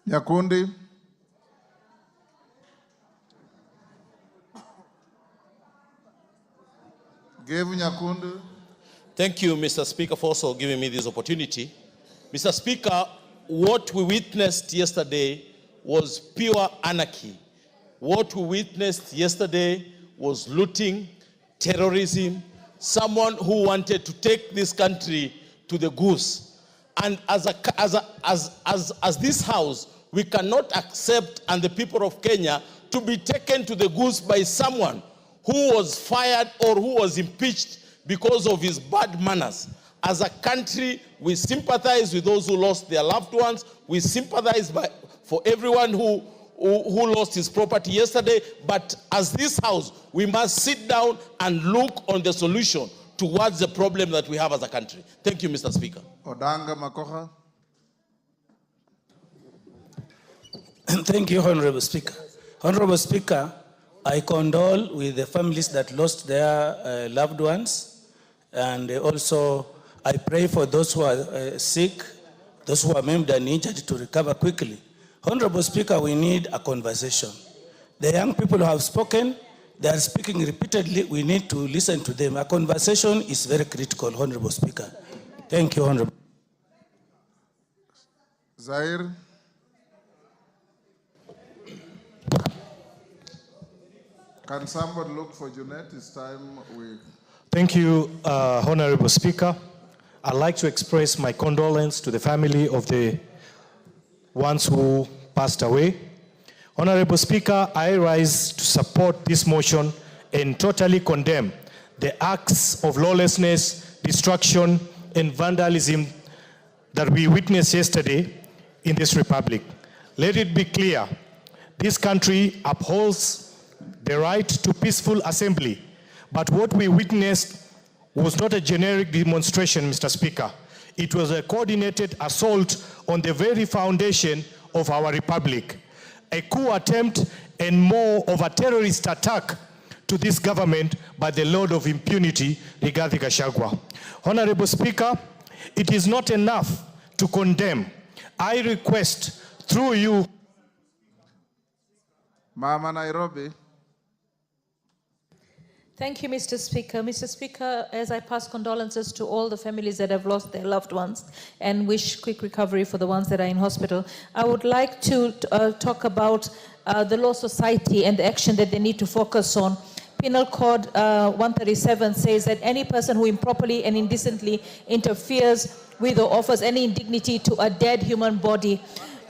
Nyakundi. Nyakundi. Thank you, Mr. Speaker, for also giving me this opportunity. Mr. Speaker, what we witnessed yesterday was pure anarchy. What we witnessed yesterday was looting, terrorism, someone who wanted to take this country to the goose. And as this House, we cannot accept, and the people of Kenya, to be taken to the goose by someone who was fired or who was impeached because of his bad manners. As a country, we sympathize with those who lost their loved ones. We sympathize for everyone who lost his property yesterday. But as this House, we must sit down and look on the solution towards the problem that we have as a country. Thank you, Mr. Speaker. Odanga Makoha. Thank you, Honorable Speaker. Honorable Speaker, I condole with the families that lost their loved ones, and also I pray for those who are sick, those who are maimed and injured to recover quickly. Honorable Speaker, we need a conversation. The young people who have spoken, they are speaking repeatedly. We need to listen to them. A conversation is very critical, Honorable Speaker. Thank you, Honorable. Zaire. Can somebody look for Jeanette? It's time we... Thank you, Honorable Speaker. I'd like to express my condolence to the family of the ones who passed away. Honorable Speaker, I rise to support this motion and totally condemn the acts of lawlessness, destruction, and vandalism that we witnessed yesterday in this republic. Let it be clear, this country upholds the right to peaceful assembly, but what we witnessed was not a generic demonstration, Mr. Speaker. It was a coordinated assault on the very foundation of our republic. A coup attempt and more of a terrorist attack to this government by the Lord of Impunity, Rigathi Gachagua. Honorable Speaker, it is not enough to condemn. I request through you. Mama Nairobi. Thank you, Mr. Speaker. Mr. Speaker, as I pass condolences to all the families that have lost their loved ones and wish quick recovery for the ones that are in hospital, I would like to talk about the law society and the action that they need to focus on. Penal Code 137 says that any person who improperly and indecently interferes with or offers any indignity to a dead human body.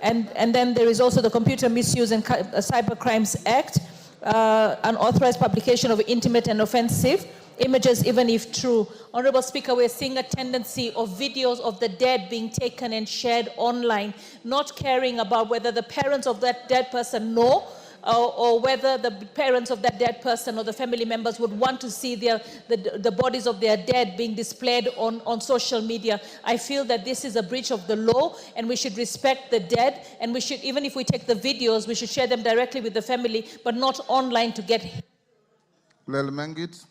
And then there is also the Computer Misuse and Cyber Crimes Act, unauthorized publication of intimate and offensive images, even if true. Honorable Speaker, we're seeing a tendency of videos of the dead being taken and shared online, not caring about whether the parents of that dead person know or whether the parents of that dead person or the family members would want to see the bodies of their dead being displayed on social media. I feel that this is a breach of the law, and we should respect the dead, and we should, even if we take the videos, we should share them directly with the family, but not online to get... Lel Mengit.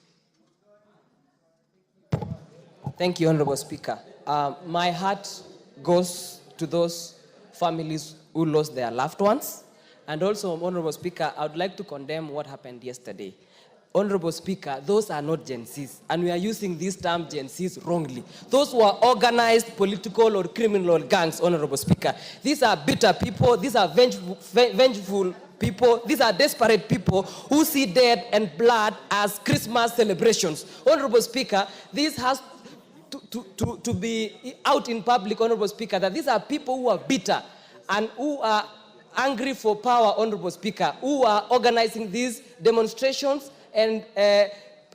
Thank you, Honorable Speaker. My heart goes to those families who lost their loved ones. And also, Honorable Speaker, I would like to condemn what happened yesterday. Honorable Speaker, those are not Gen Zs, and we are using this term Gen Zs wrongly. Those who are organized political or criminal gangs, Honorable Speaker, these are bitter people, these are vengeful people, these are desperate people who see death and blood as Christmas celebrations. Honorable Speaker, this has to be out in public, Honorable Speaker, that these are people who are bitter and who are angry for power, Honorable Speaker, who are organizing these demonstrations and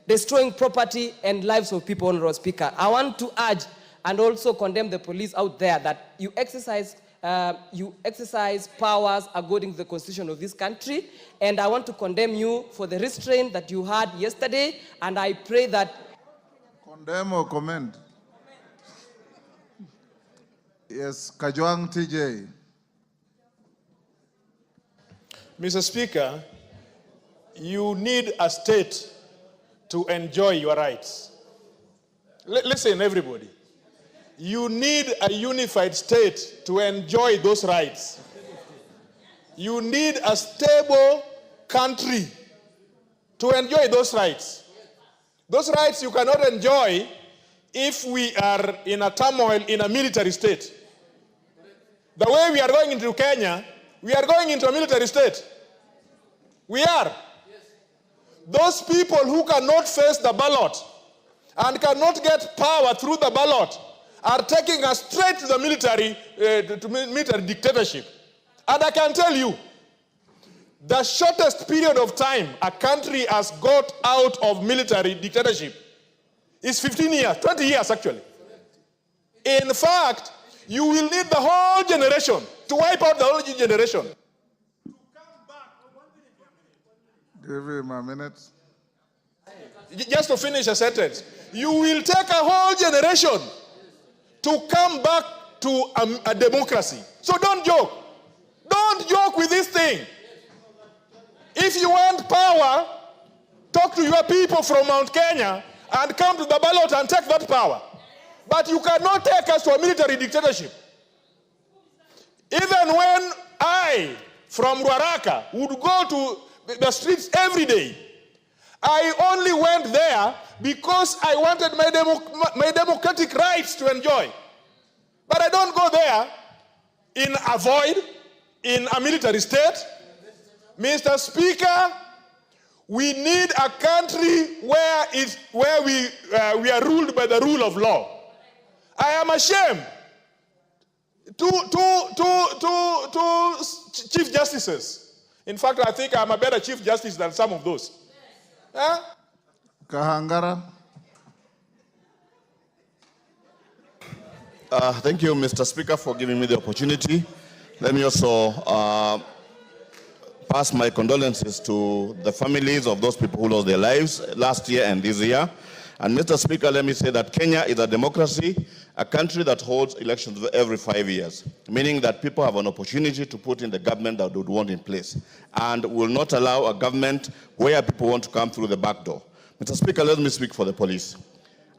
destroying property and lives of people, Honorable Speaker. I want to urge and also condemn the police out there that you exercise powers according to the constitution of this country, and I want to condemn you for the restraint that you had yesterday, and I pray that... Condemn or commend? Yes, Kajwang TJ. Mr. Speaker, you need a state to enjoy your rights. Listen, everybody. you need a unified state to enjoy those rights. You need a stable country to enjoy those rights. Those rights you cannot enjoy if we are in a turmoil in a military state. The way we are going into Kenya, we are going into a military state. We are. Those people who cannot face the ballot and cannot get power through the ballot are taking us straight to the military, military dictatorship. And I can tell you, the shortest period of time a country has got out of military dictatorship is 15 years, 20 years actually. In fact, you will need the whole generation to wipe out the whole generation. Give him a minute. Just to finish a sentence, you will take a whole generation to come back to a democracy. So don't joke. Don't joke with this thing. If you want power, talk to your people from Mount Kenya and come to the ballot and take that power. But you cannot take us to a military dictatorship. Even when I, from Ruaraka, would go to the streets every day, I only went there because I wanted my democratic rights to enjoy. But I don't go there in a void, in a military state. Mr. Speaker, we need a country where we are ruled by the rule of law. I am ashamed. Two chief justices. In fact, I think I'm a better chief justice than some of those. Huh? Kahangara. Thank you, Mr. Speaker, for giving me the opportunity. Let me also pass my condolences to the families of those people who lost their lives last year and this year. And Mr. Speaker, let me say that Kenya is a democracy, a country that holds elections every 5 years, meaning that people have an opportunity to put in the government that they would want in place, and will not allow a government where people want to come through the back door. Mr. Speaker, let me speak for the police.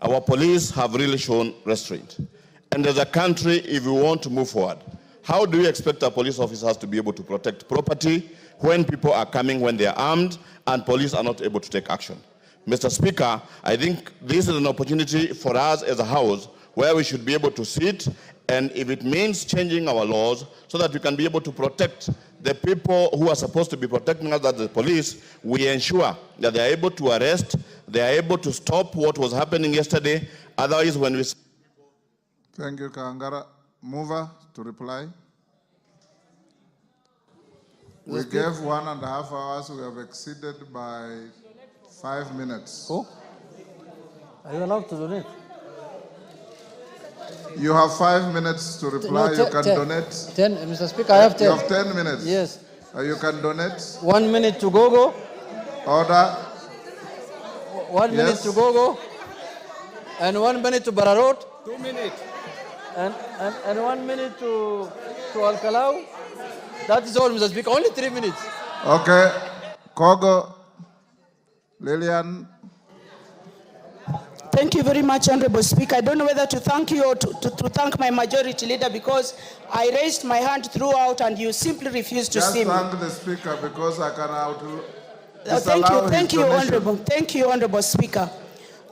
Our police have really shown restraint. And as a country, if we want to move forward, how do we expect our police officers to be able to protect property when people are coming when they are armed and police are not able to take action? Mr. Speaker, I think this is an opportunity for us as a house where we should be able to sit, and if it means changing our laws so that we can be able to protect the people who are supposed to be protecting us as the police, we ensure that they are able to arrest, they are able to stop what was happening yesterday. Otherwise, when we... Thank you, Kahangara. Mover to reply. We gave 1.5 hours. We have exceeded by 5 minutes. Who? Are you allowed to donate? You have 5 minutes to reply. No, you can donate. 10, Mr. Speaker, I have 10. You have 10 minutes. Yes. You can donate. 1 minute to Gogo. Order. 1 minute Yes. to Gogo. And 1 minute to Bararot. 2 minutes. And 1 minute to Al-Kalau. That is all, Mr. Speaker. Only 3 minutes. Okay. Kogo. Lillian. Thank you very much, Honorable Speaker. I don't know whether to thank you or to thank my majority leader, because I raised my hand throughout and you simply refused to Just see me. thank the speaker because I can Thank you, Honorable. Thank you, Honorable Speaker.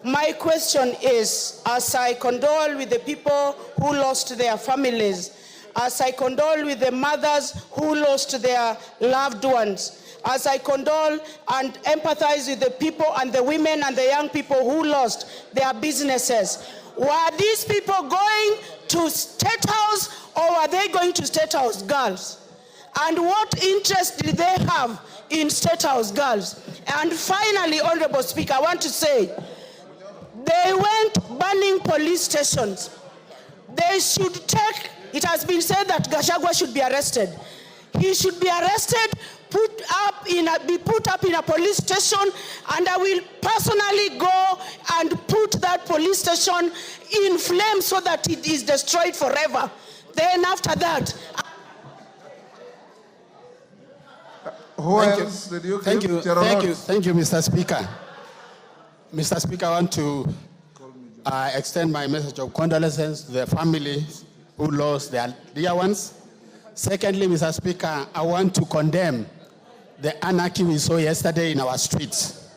My question is, as I condole with the people who lost their families, as I condole with the mothers who lost their loved ones, as I condole and empathize with the people and the women and the young people who lost their businesses, were these people going to State House or were they going to State House girls? And what interest did they have in State House girls? And finally, Honorable Speaker, I want to say, they went burning police stations. They should take, it has been said that Gachagua should be arrested. He should be arrested, be put up in a police station, and I will personally go and put that police station in flames so that it is destroyed forever. Then after that... Who else did you give? Thank you, Mr. Speaker. Mr. Speaker, I want to I extend my message of condolences to the families who lost their dear ones. Secondly, Mr. Speaker, I want to condemn the anarchy we saw yesterday in our streets.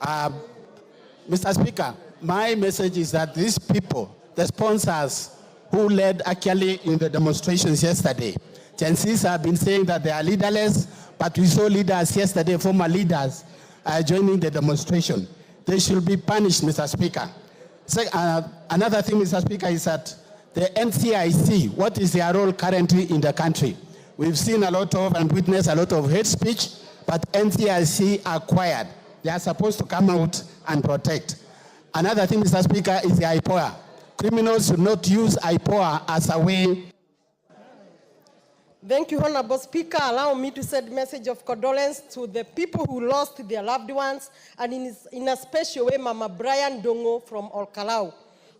Mr. Speaker, my message is that these people, the sponsors who led actually in the demonstrations yesterday, Gen Zs have been saying that they are leaderless, but we saw leaders yesterday, former leaders, joining the demonstration. They should be punished, Mr. Speaker. Another thing, Mr. Speaker, is that the NCIC, what is their role currently in the country? We've seen a lot of and witnessed a lot of hate speech, but NCIC are quiet. They are supposed to come out and protect. Another thing, Mr. Speaker, is the IPOA. Criminals should not use IPOA as a way. Thank you, Honorable Speaker. Allow me to send a message of condolence to the people who lost their loved ones, and in a special way, Mama Brian Dongo from Olkalau.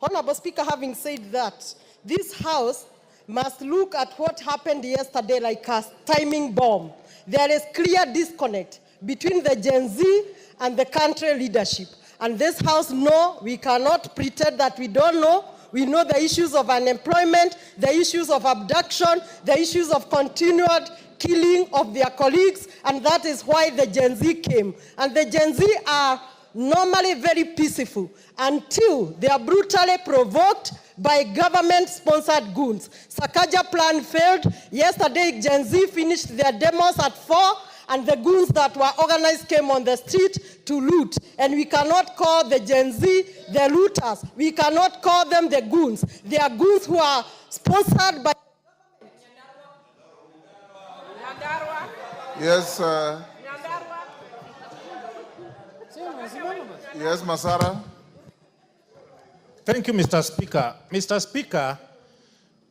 Honorable Speaker, having said that, this House must look at what happened yesterday like a timing bomb. There is clear disconnect between the Gen Z and the country leadership. And this House knows we cannot pretend that we don't know. We know the issues of unemployment, the issues of abduction, the issues of continued killing of their colleagues, and that is why the Gen Z came. And the Gen Z are normally very peaceful until they are brutally provoked by government-sponsored goons. Sakaja plan failed. Yesterday, Gen Z finished their demos at 4, and the goons that were organized came on the street to loot. And we cannot call the Gen Z the looters. We cannot call them the goons. They are goons who are sponsored by... Yes, yes, Masara. Thank you, Mr. Speaker. Mr. Speaker,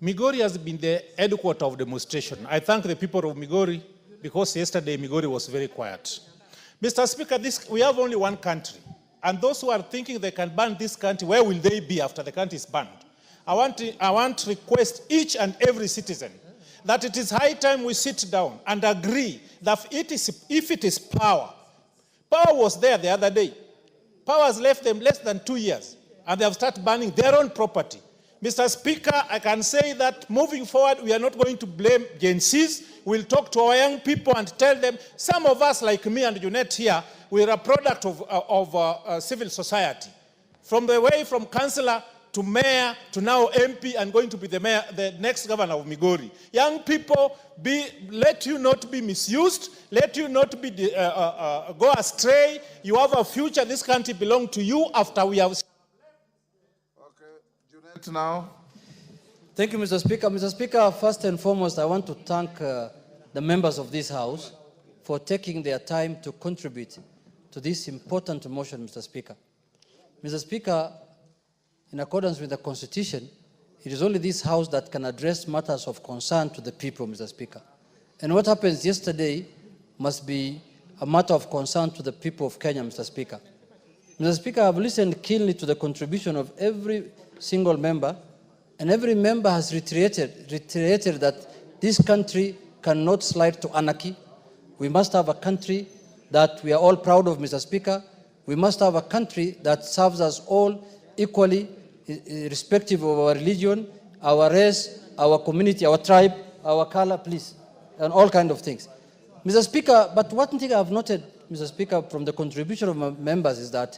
Migori has been the headquarter of demonstration. I thank the people of Migori because yesterday Migori was very quiet. Mr. Speaker, we have only one country. And those who are thinking they can ban this country, where will they be after the country is banned? I want to request each and every citizen that it is high time we sit down and agree that if it is power was there the other day. Power has left them less than 2 years, and they have started banning their own property. Mr. Speaker, I can say that moving forward, we are not going to blame Gen Zs. We'll talk to our young people and tell them, some of us like me and Junette here, we're a product of civil society. From councillor to mayor to now MP and going to be the next governor of Migori. Young people, let you not be misused, let you not be go astray. You have a future. This country belongs to you after we have... Now. Thank you, Mr. Speaker. Mr. Speaker, first and foremost, I want to thank the members of this House for taking their time to contribute to this important motion, Mr. Speaker. Mr. Speaker, in accordance with the Constitution, it is only this House that can address matters of concern to the people, Mr. Speaker. And what happens yesterday must be a matter of concern to the people of Kenya, Mr. Speaker. Mr. Speaker, I've listened keenly to the contribution of every single member, and every member has reiterated that this country cannot slide to anarchy. We must have a country that we are all proud of, Mr. Speaker. We must have a country that serves us all equally, irrespective of our religion, our race, our community, our tribe, our color, please, and all kinds of things. Mr. Speaker, but one thing I've noted, Mr. Speaker, from the contribution of my members is that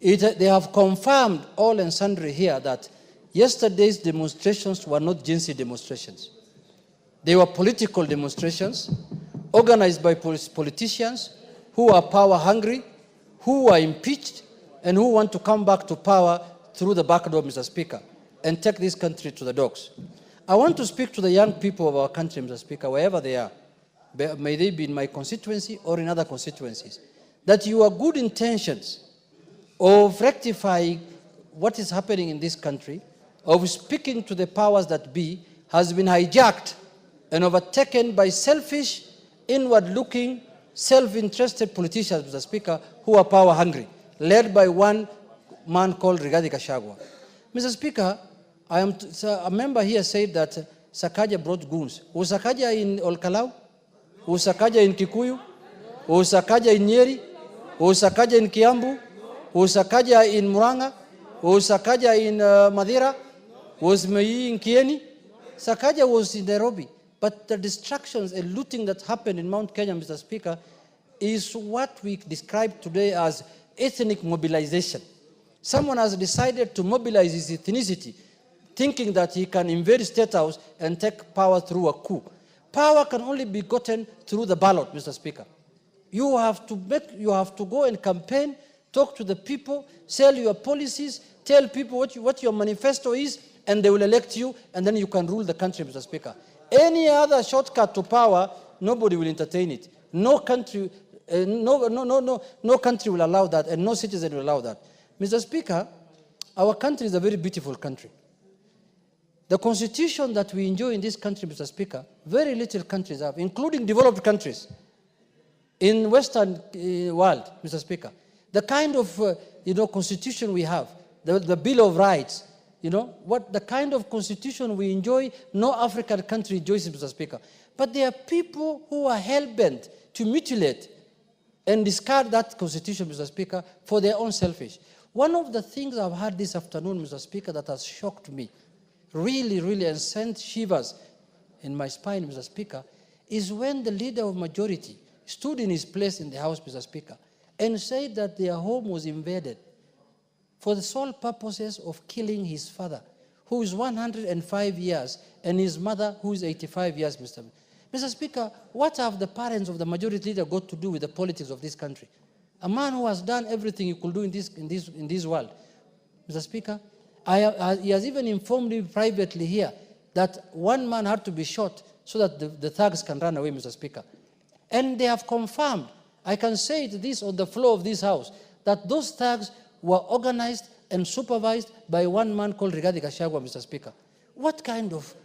they have confirmed all and sundry here that yesterday's demonstrations were not Gen Z demonstrations. They were political demonstrations organized by politicians who are power hungry, who are impeached, and who want to come back to power through the back door, Mr. Speaker, and take this country to the dogs. I want to speak to the young people of our country, Mr. Speaker, wherever they are, may they be in my constituency or in other constituencies, that your good intentions of rectifying what is happening in this country, of speaking to the powers that be, has been hijacked and overtaken by selfish, inward-looking, self-interested politicians, Mr. Speaker, who are power-hungry, led by one man called Rigathi Gachagua. Mr. Speaker, a member here said that Sakaja brought goons. Was Sakaja in Olkalau? Was Sakaja in Kikuyu? Was Sakaja in Nyeri? Was Sakaja in Kiambu? Was Sakaja in Muranga? Was Sakaja in Madeira? Was Mai in Kieni? Sakaja was in Nairobi. But the distractions and looting that happened in Mount Kenya, Mr. Speaker, is what we describe today as ethnic mobilization. Someone has decided to mobilize his ethnicity, thinking that he can invade State House and take power through a coup. Power can only be gotten through the ballot, Mr. Speaker. You have to go and campaign, talk to the people, sell your policies, tell people what your manifesto is, and they will elect you, and then you can rule the country, Mr. Speaker. Any other shortcut to power, nobody will entertain it. No country will allow that, and no citizen will allow that. Mr. Speaker, our country is a very beautiful country. The constitution that we enjoy in this country, Mr. Speaker, very little countries have, including developed countries in Western world, Mr. Speaker. The kind of constitution we have, the Bill of Rights, the kind of constitution we enjoy, no African country enjoys, Mr. Speaker. But there are people who are hell-bent to mutilate and discard that constitution, Mr. Speaker, for their own selfish. One of the things I've heard this afternoon, Mr. Speaker, that has shocked me, really, and sent shivers in my spine, Mr. Speaker, is when the leader of majority stood in his place in the House, Mr. Speaker, and said that their home was invaded for the sole purposes of killing his father, who is 105 years, and his mother, who is 85 years, Mr. Speaker, what have the parents of the majority leader got to do with the politics of this country? A man who has done everything he could do in this world. Mr. Speaker, he has even informed me privately here that one man had to be shot so that the thugs can run away, Mr. Speaker. And they have confirmed, I can say this on the floor of this House, that those thugs were organized and supervised by one man called Rigathi Gachagua, Mr. Speaker. What kind of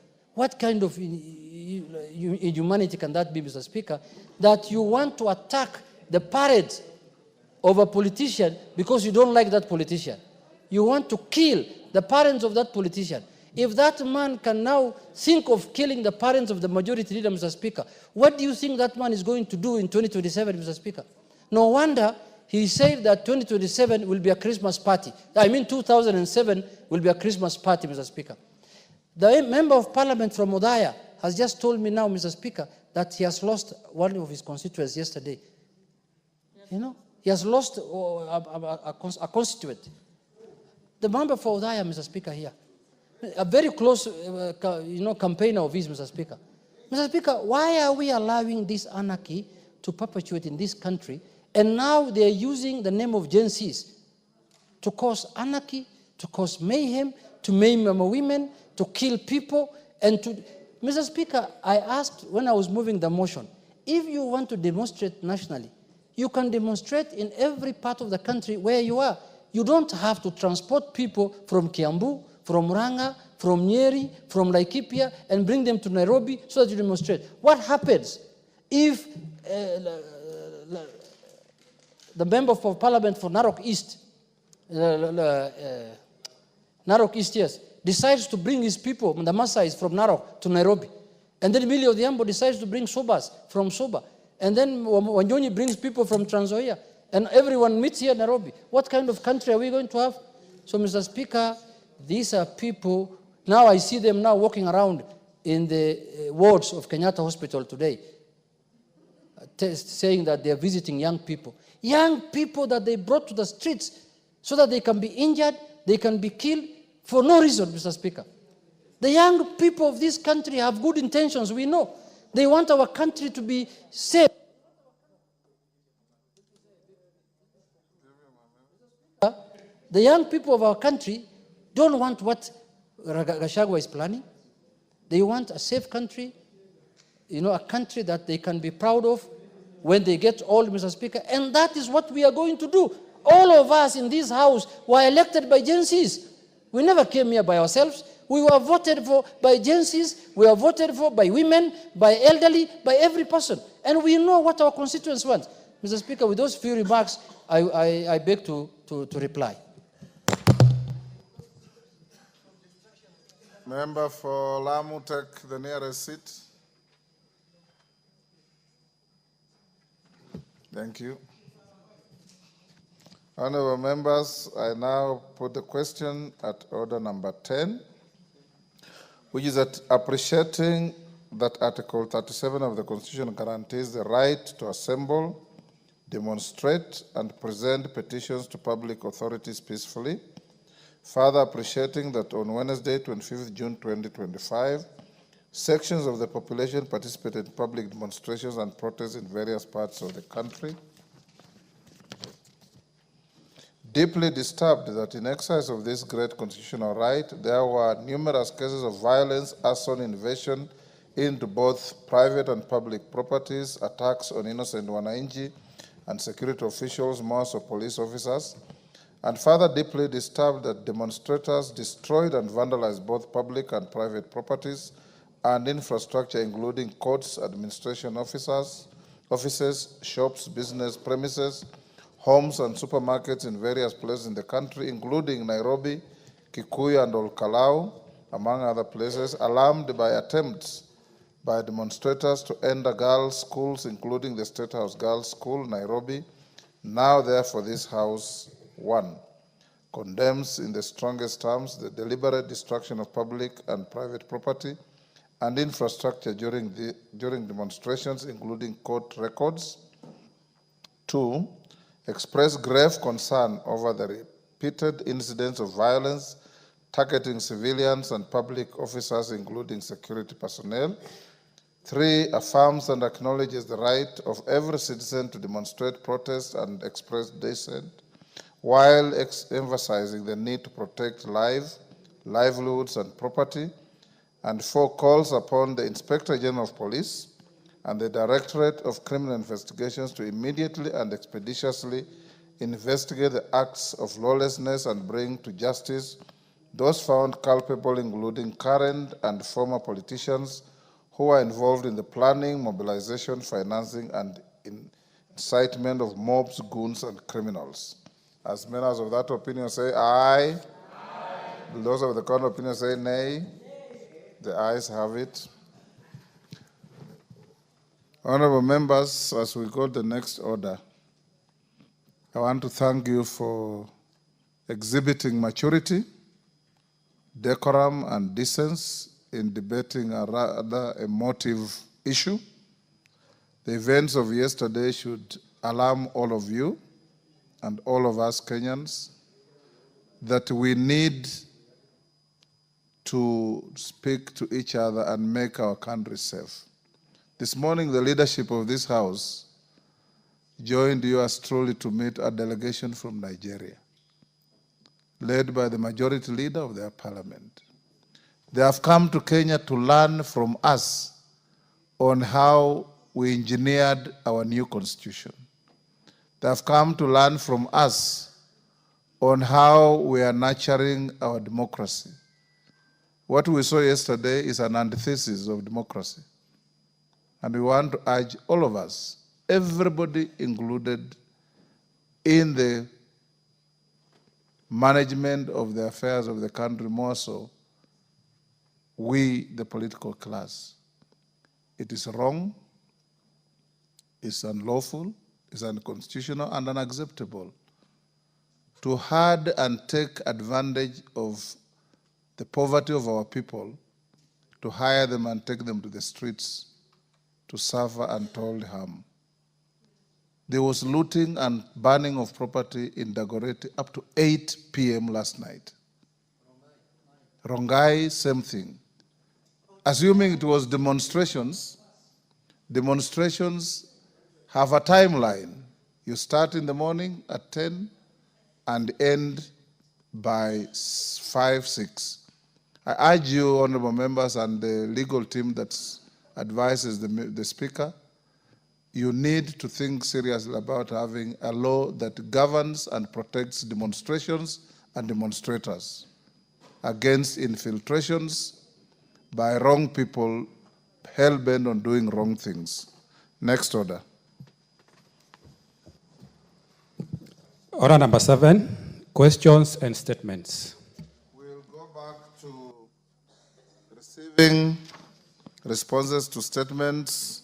inhumanity can that be, Mr. Speaker, that you want to attack the parents of a politician because you don't like that politician? You want to kill the parents of that politician. If that man can now think of killing the parents of the majority leader, Mr. Speaker, what do you think that man is going to do in 2027, Mr. Speaker? No wonder he said that 2027 will be a Christmas party. 2007 will be a Christmas party, Mr. Speaker. The member of parliament from Odaya has just told me now, Mr. Speaker, that he has lost one of his constituents yesterday. He has lost a constituent. The member for Odaya, Mr. Speaker, here. A very close campaigner of his, Mr. Speaker. Mr. Speaker, why are we allowing this anarchy to perpetuate in this country? And now they are using the name of Gen Zs to cause anarchy, to cause mayhem, to maim women, to kill people, and to... Mr. Speaker, I asked when I was moving the motion, if you want to demonstrate nationally, you can demonstrate in every part of the country where you are. You don't have to transport people from Kiambu, from Ranga, from Nyeri, from Laikipia, and bring them to Nairobi so that you demonstrate. What happens if the member for parliament for Narok East, yes, decides to bring his people, the Maasais from Narok to Nairobi, and then Emilio Odhiambo decides to bring Sobas from Soba, and then Wanyonyi brings people from Trans Nzoia, and everyone meets here in Nairobi. What kind of country are we going to have? So, Mr. Speaker, these are people, now I see them now walking around in the wards of Kenyatta Hospital today, saying that they are visiting young people that they brought to the streets so that they can be injured, they can be killed for no reason, Mr. Speaker. The young people of this country have good intentions, we know. They want our country to be safe. The young people of our country don't want what Gachagua is planning. They want a safe country, a country that they can be proud of when they get old, Mr. Speaker. And that is what we are going to do. All of us in this House were elected by Gen Zs. We never came here by ourselves. We were voted for by Gen Zs. We were voted for by women, by elderly, by every person. And we know what our constituents want. Mr. Speaker, with those few remarks, I beg to reply. Member for Lamu, take the nearest seat. Thank you. Honorable members, I now put the question at order number 10, which is that appreciating that Article 37 of the Constitution guarantees the right to assemble, demonstrate, and present petitions to public authorities peacefully. Further appreciating that on Wednesday, 25th June 2025, sections of the population participated in public demonstrations and protests in various parts of the country. Deeply disturbed that in exercise of this great constitutional right, there were numerous cases of violence, arson, invasion into both private and public properties, attacks on innocent wananchi and security officials, most of police officers, and further deeply disturbed that demonstrators destroyed and vandalized both public and private properties and infrastructure, including courts, administration offices, shops, business premises, homes and supermarkets in various places in the country, including Nairobi, Kikuyu, and Olkalau, among other places, alarmed by attempts by demonstrators to enter girls' schools, including the State House Girls' School, Nairobi. Now, therefore, this House, 1, condemns in the strongest terms the deliberate destruction of public and private property and infrastructure during demonstrations, including court records. 2, express grave concern over the repeated incidents of violence targeting civilians and public officers, including security personnel. 3, affirms and acknowledges the right of every citizen to demonstrate, protest, and express dissent, while emphasizing the need to protect livelihoods, and property. And 4, calls upon the Inspector General of Police and the Directorate of Criminal Investigations to immediately and expeditiously investigate the acts of lawlessness and bring to justice those found culpable, including current and former politicians who are involved in the planning, mobilization, financing, and incitement of mobs, goons, and criminals. As members of that opinion say aye. Aye. Those of the contrary opinion say nay. The ayes have it. Honorable members, as we go to the next order, I want to thank you for exhibiting maturity, decorum, and decency in debating a rather emotive issue. The events of yesterday should alarm all of you and all of us Kenyans that we need to speak to each other and make our country safe. This morning, the leadership of this House joined yours truly to meet a delegation from Nigeria, led by the majority leader of their parliament. They have come to Kenya to learn from us on how we engineered our new constitution. They have come to learn from us on how we are nurturing our democracy. What we saw yesterday is an antithesis of democracy. And we want to urge all of us, everybody included in the management of the affairs of the country, more so, we, the political class. It is wrong, it's unlawful, it's unconstitutional, and unacceptable to hide and take advantage of the poverty of our people, to hire them and take them to the streets to suffer untold harm. There was looting and burning of property in Dagoretti up to 8 p.m. last night. Rongai, same thing. Assuming it was demonstrations, demonstrations have a timeline. You start in the morning at 10 and end by 5, 6. I urge you, honorable members, and the legal team that advises the Speaker, you need to think seriously about having a law that governs and protects demonstrations and demonstrators against infiltrations by wrong people hell-bent on doing wrong things. Next order. Order number 7, questions and statements. We'll go back to receiving responses to statements.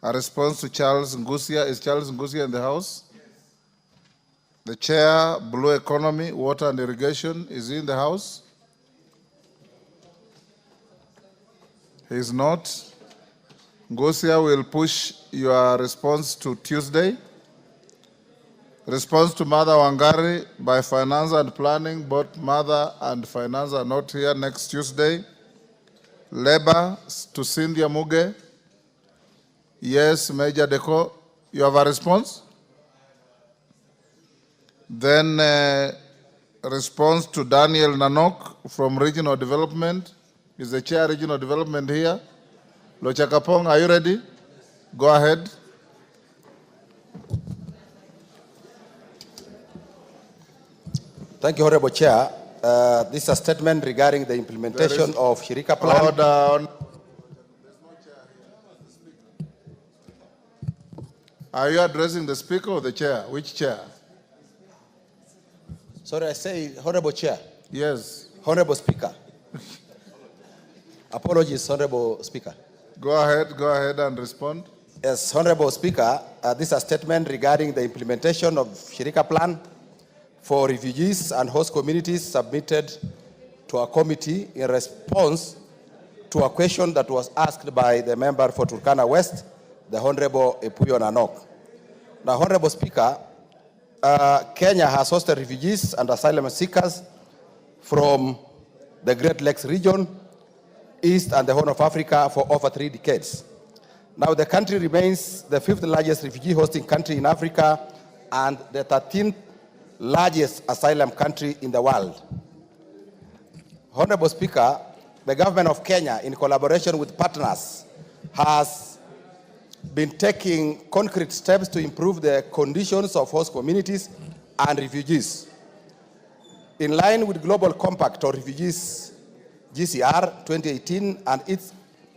A response to Charles Ngusia. Is Charles Ngusia in the House? Yes. The chair, Blue Economy, Water and Irrigation, is he in the house? He is not. Ngosia will push your response to Tuesday. Response to Mother Wangari by Finance and Planning. Both Mother and Finance are not here next Tuesday. Labor to Cynthia Muge. Yes, Major Deco. You have a response? Then response to Daniel Nanok from Regional Development. Is the chair Regional Development here? Lochakapong, are you ready? Go ahead. Thank you, Honorable Chair. This is a statement regarding the implementation of Shirika Plan. Order. Are you addressing the Speaker or the Chair? Which chair? Sorry, I say Honorable Chair. Yes. Honorable Speaker. Apologies, Honorable Speaker. Go ahead and respond. Yes, Honorable Speaker, this is a statement regarding the implementation of Shirika Plan for refugees and host communities submitted to a committee in response to a question that was asked by the member for Turkana West, the Honorable Epuyo Nanok. Now, Honorable Speaker, Kenya has hosted refugees and asylum seekers from the Great Lakes region, East and the Horn of Africa for over 3 decades. Now, the country remains the 5th largest refugee hosting country in Africa and the 13th largest asylum country in the world. Honorable Speaker, the government of Kenya, in collaboration with partners, has been taking concrete steps to improve the conditions of host communities and refugees. In line with Global Compact on Refugees, GCR 2018, and its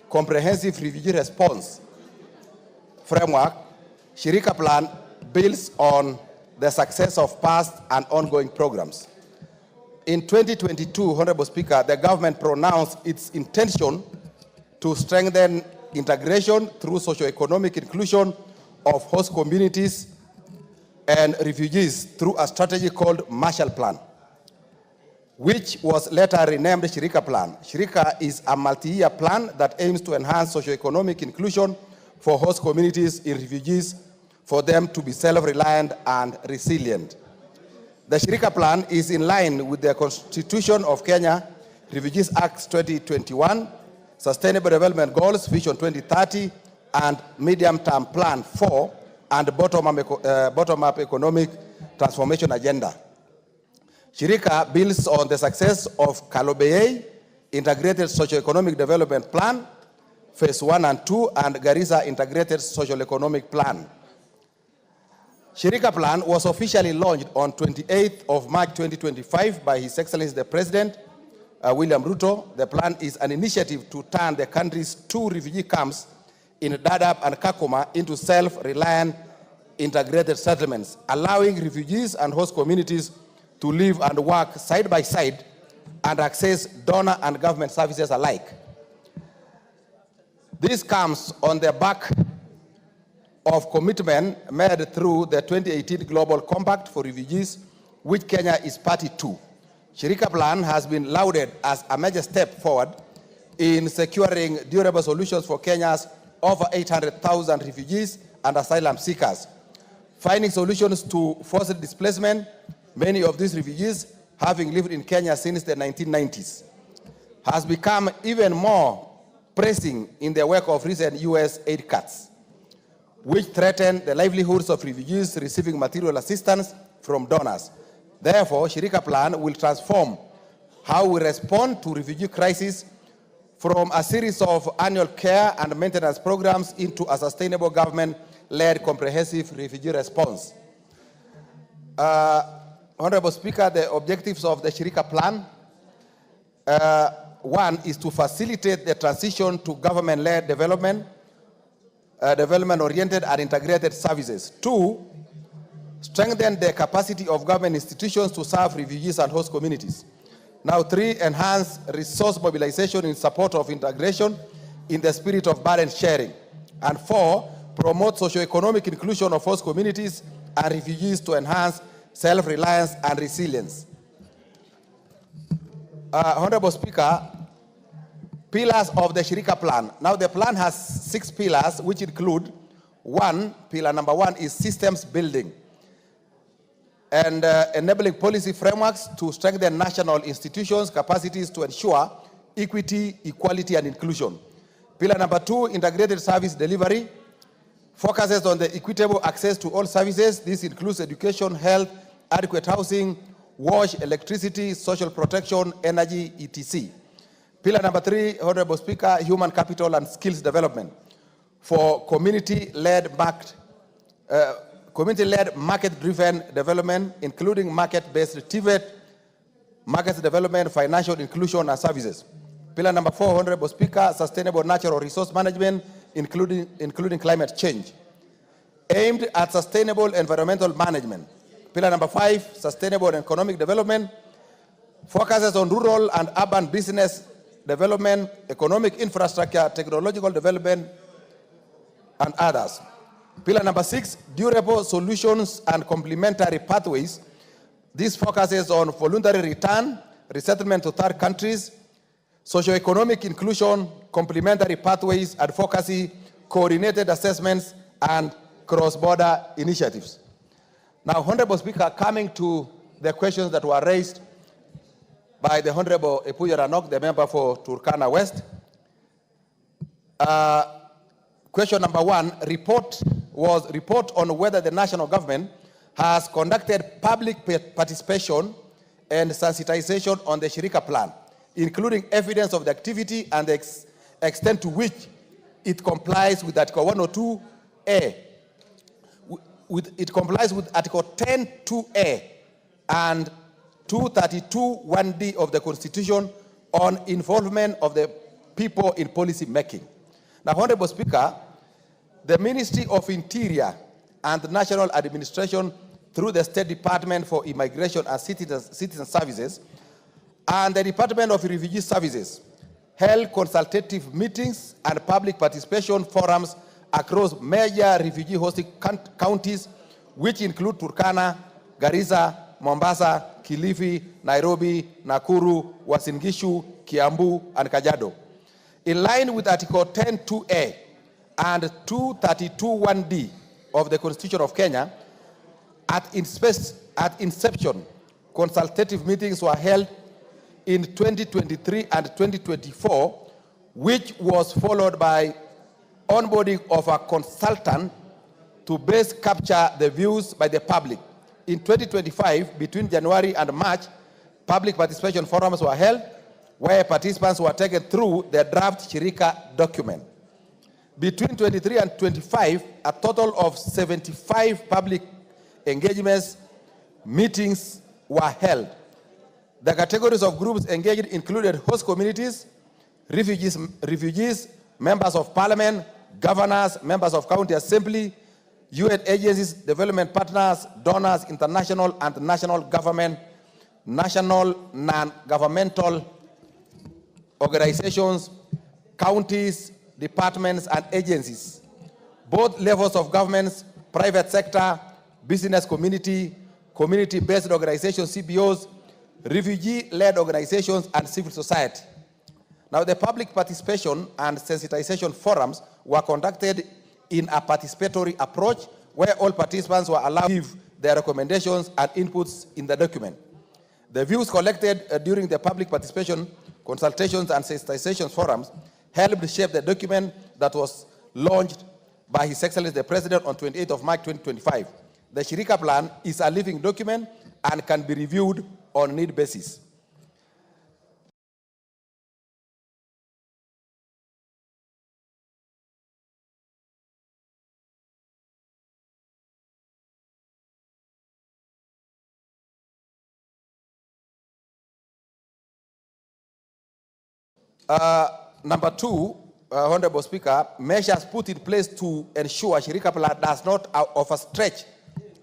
comprehensive refugee response framework, Shirika Plan builds on the success of past and ongoing programs. In 2022, Honorable Speaker, the government pronounced its intention to strengthen integration through socio-economic inclusion of host communities and refugees through a strategy called Marshall Plan, which was later renamed Shirika Plan. Shirika is a multi-year plan that aims to enhance socio-economic inclusion for host communities in refugees for them to be self-reliant and resilient. The Shirika Plan is in line with the Constitution of Kenya, Refugees Act 2021, Sustainable Development Goals, Vision 2030, and Medium-Term Plan 4, and Bottom-Up Economic Transformation Agenda. Shirika builds on the success of Kalobeyei Integrated Socio-Economic Development Plan, Phase 1 and 2, and Garissa Integrated Socio-Economic Plan. Shirika Plan was officially launched on 28th of March 2025 by His Excellency the President, William Ruto. The plan is an initiative to turn the country's 2 refugee camps in Dadaab and Kakuma into self-reliant integrated settlements, allowing refugees and host communities to live and work side by side and access donor and government services alike. This comes on the back of commitment made through the 2018 Global Compact for Refugees, which Kenya is party to. Shirika Plan has been lauded as a major step forward in securing durable solutions for Kenya's over 800,000 refugees and asylum seekers, finding solutions to forced displacement, many of these refugees having lived in Kenya since the 1990s, has become even more pressing in the wake of recent U.S. aid cuts, which threaten the livelihoods of refugees receiving material assistance from donors. Therefore, Shirika Plan will transform how we respond to refugee crisis from a series of annual care and maintenance programs into a sustainable government-led comprehensive refugee response. Honorable Speaker, the objectives of the Shirika Plan, one is to facilitate the transition to government-led development, development-oriented and integrated services. 2, strengthen the capacity of government institutions to serve refugees and host communities. Now 3, enhance resource mobilization in support of integration in the spirit of burden sharing. And 4, promote socio-economic inclusion of host communities and refugees to enhance self-reliance, and resilience. Honorable Speaker, pillars of the Shirika Plan. Now the plan has 6 pillars, which include pillar number 1 is systems building and enabling policy frameworks to strengthen national institutions' capacities to ensure equity, equality, and inclusion. Pillar number 2, integrated service delivery, focuses on the equitable access to all services. This includes education, health, adequate housing, wash, electricity, social protection, energy, etc. Pillar number 3, Honorable Speaker, human capital and skills development for community-led market-driven development, including market-based TVET, market development, financial inclusion, and services. Pillar number 4, Honorable Speaker, sustainable natural resource management, including climate change, aimed at sustainable environmental management. Pillar number 5, sustainable economic development, focuses on rural and urban business development, economic infrastructure, technological development, and others. Pillar number 6, durable solutions and complementary pathways. This focuses on voluntary return, resettlement to third countries, socioeconomic inclusion, complementary pathways, advocacy, coordinated assessments, and cross-border initiatives. Now, Honorable Speaker, coming to the questions that were raised by the Honorable Epuya Ranok, the member for Turkana West. Question number 1, report on whether the national government has conducted public participation and sensitization on the Shirika Plan, including evidence of the activity and the extent to which it complies with Article 102A. It complies with Article 10(2)A and 232(1)D of the Constitution on involvement of the people in policy making. Now, Honorable Speaker, the Ministry of Interior and National Administration, through the State Department for Immigration and Citizen Services and the Department of Refugee Services, held consultative meetings and public participation forums across major refugee hosting counties, which include Turkana, Garissa, Mombasa, Kilifi, Nairobi, Nakuru, Uasin Gishu, Kiambu, and Kajiado. In line with Article 10(2)A and 232(1)D of the Constitution of Kenya, at inception, consultative meetings were held in 2023 and 2024, which was followed by onboarding of a consultant to best capture the views by the public. In 2025, between January and March, public participation forums were held where participants were taken through the draft Shirika document. Between 23 and 25, a total of 75 public engagements, meetings were held. The categories of groups engaged included host communities, refugees, members of parliament, governors, members of county assembly, UN agencies, development partners, donors, international and national government, national non-governmental organizations, counties, departments, and agencies, both levels of governments, private sector, business community, community-based organizations, CBOs, refugee-led organizations, and civil society. Now, the public participation and sensitization forums were conducted in a participatory approach where all participants were allowed to give their recommendations and inputs in the document. The views collected during the public participation, consultations, and sensitization forums helped shape the document that was launched by His Excellency the President on 28th of March 2025. The Shirika Plan is a living document and can be reviewed on need basis. Number 2, Honorable Speaker, measures put in place to ensure Shirika Plan does not overstretch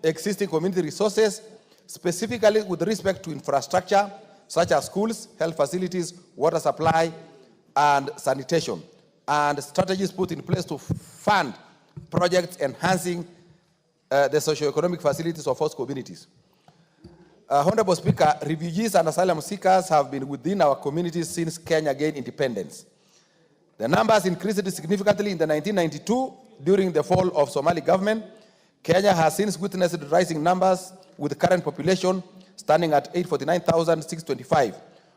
existing community resources, specifically with respect to infrastructure, such as schools, health facilities, water supply, and sanitation, and strategies put in place to fund projects enhancing the socioeconomic facilities of host communities. Honorable Speaker, refugees and asylum seekers have been within our communities since Kenya gained independence. The numbers increased significantly in the 1992 during the fall of Somali government. Kenya has since witnessed rising numbers, with the current population standing at 849,625,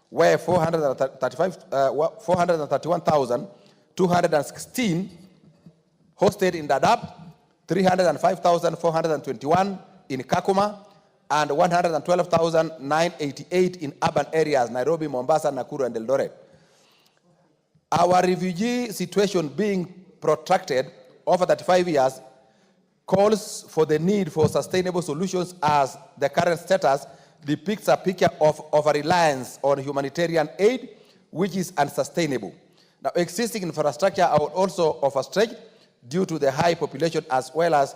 where 431,216 hosted in Dadaab, 305,421 in Kakuma, and 112,988 in urban areas, Nairobi, Mombasa, Nakuru, and Eldoret. Our refugee situation being protracted over 35 years calls for the need for sustainable solutions, as the current status depicts a picture of over-reliance on humanitarian aid, which is unsustainable. Now, existing infrastructure are also overstretched due to the high population, as well as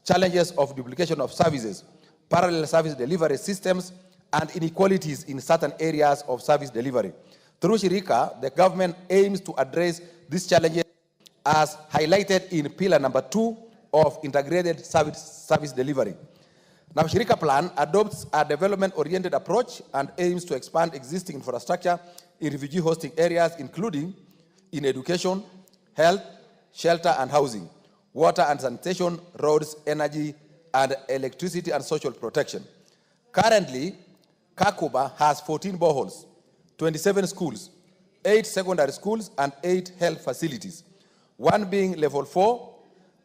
challenges of duplication of services, parallel service delivery systems, and inequalities in certain areas of service delivery. Through Shirika, the government aims to address these challenges as highlighted in pillar number 2 of integrated service delivery. Now, Shirika Plan adopts a development-oriented approach and aims to expand existing infrastructure in refugee hosting areas, including in education, health, shelter and housing, water and sanitation, roads, energy, and electricity and social protection. Currently, Kakuba has 14 boreholes, 27 schools, 8 secondary schools, and 8 health facilities, one being level 4.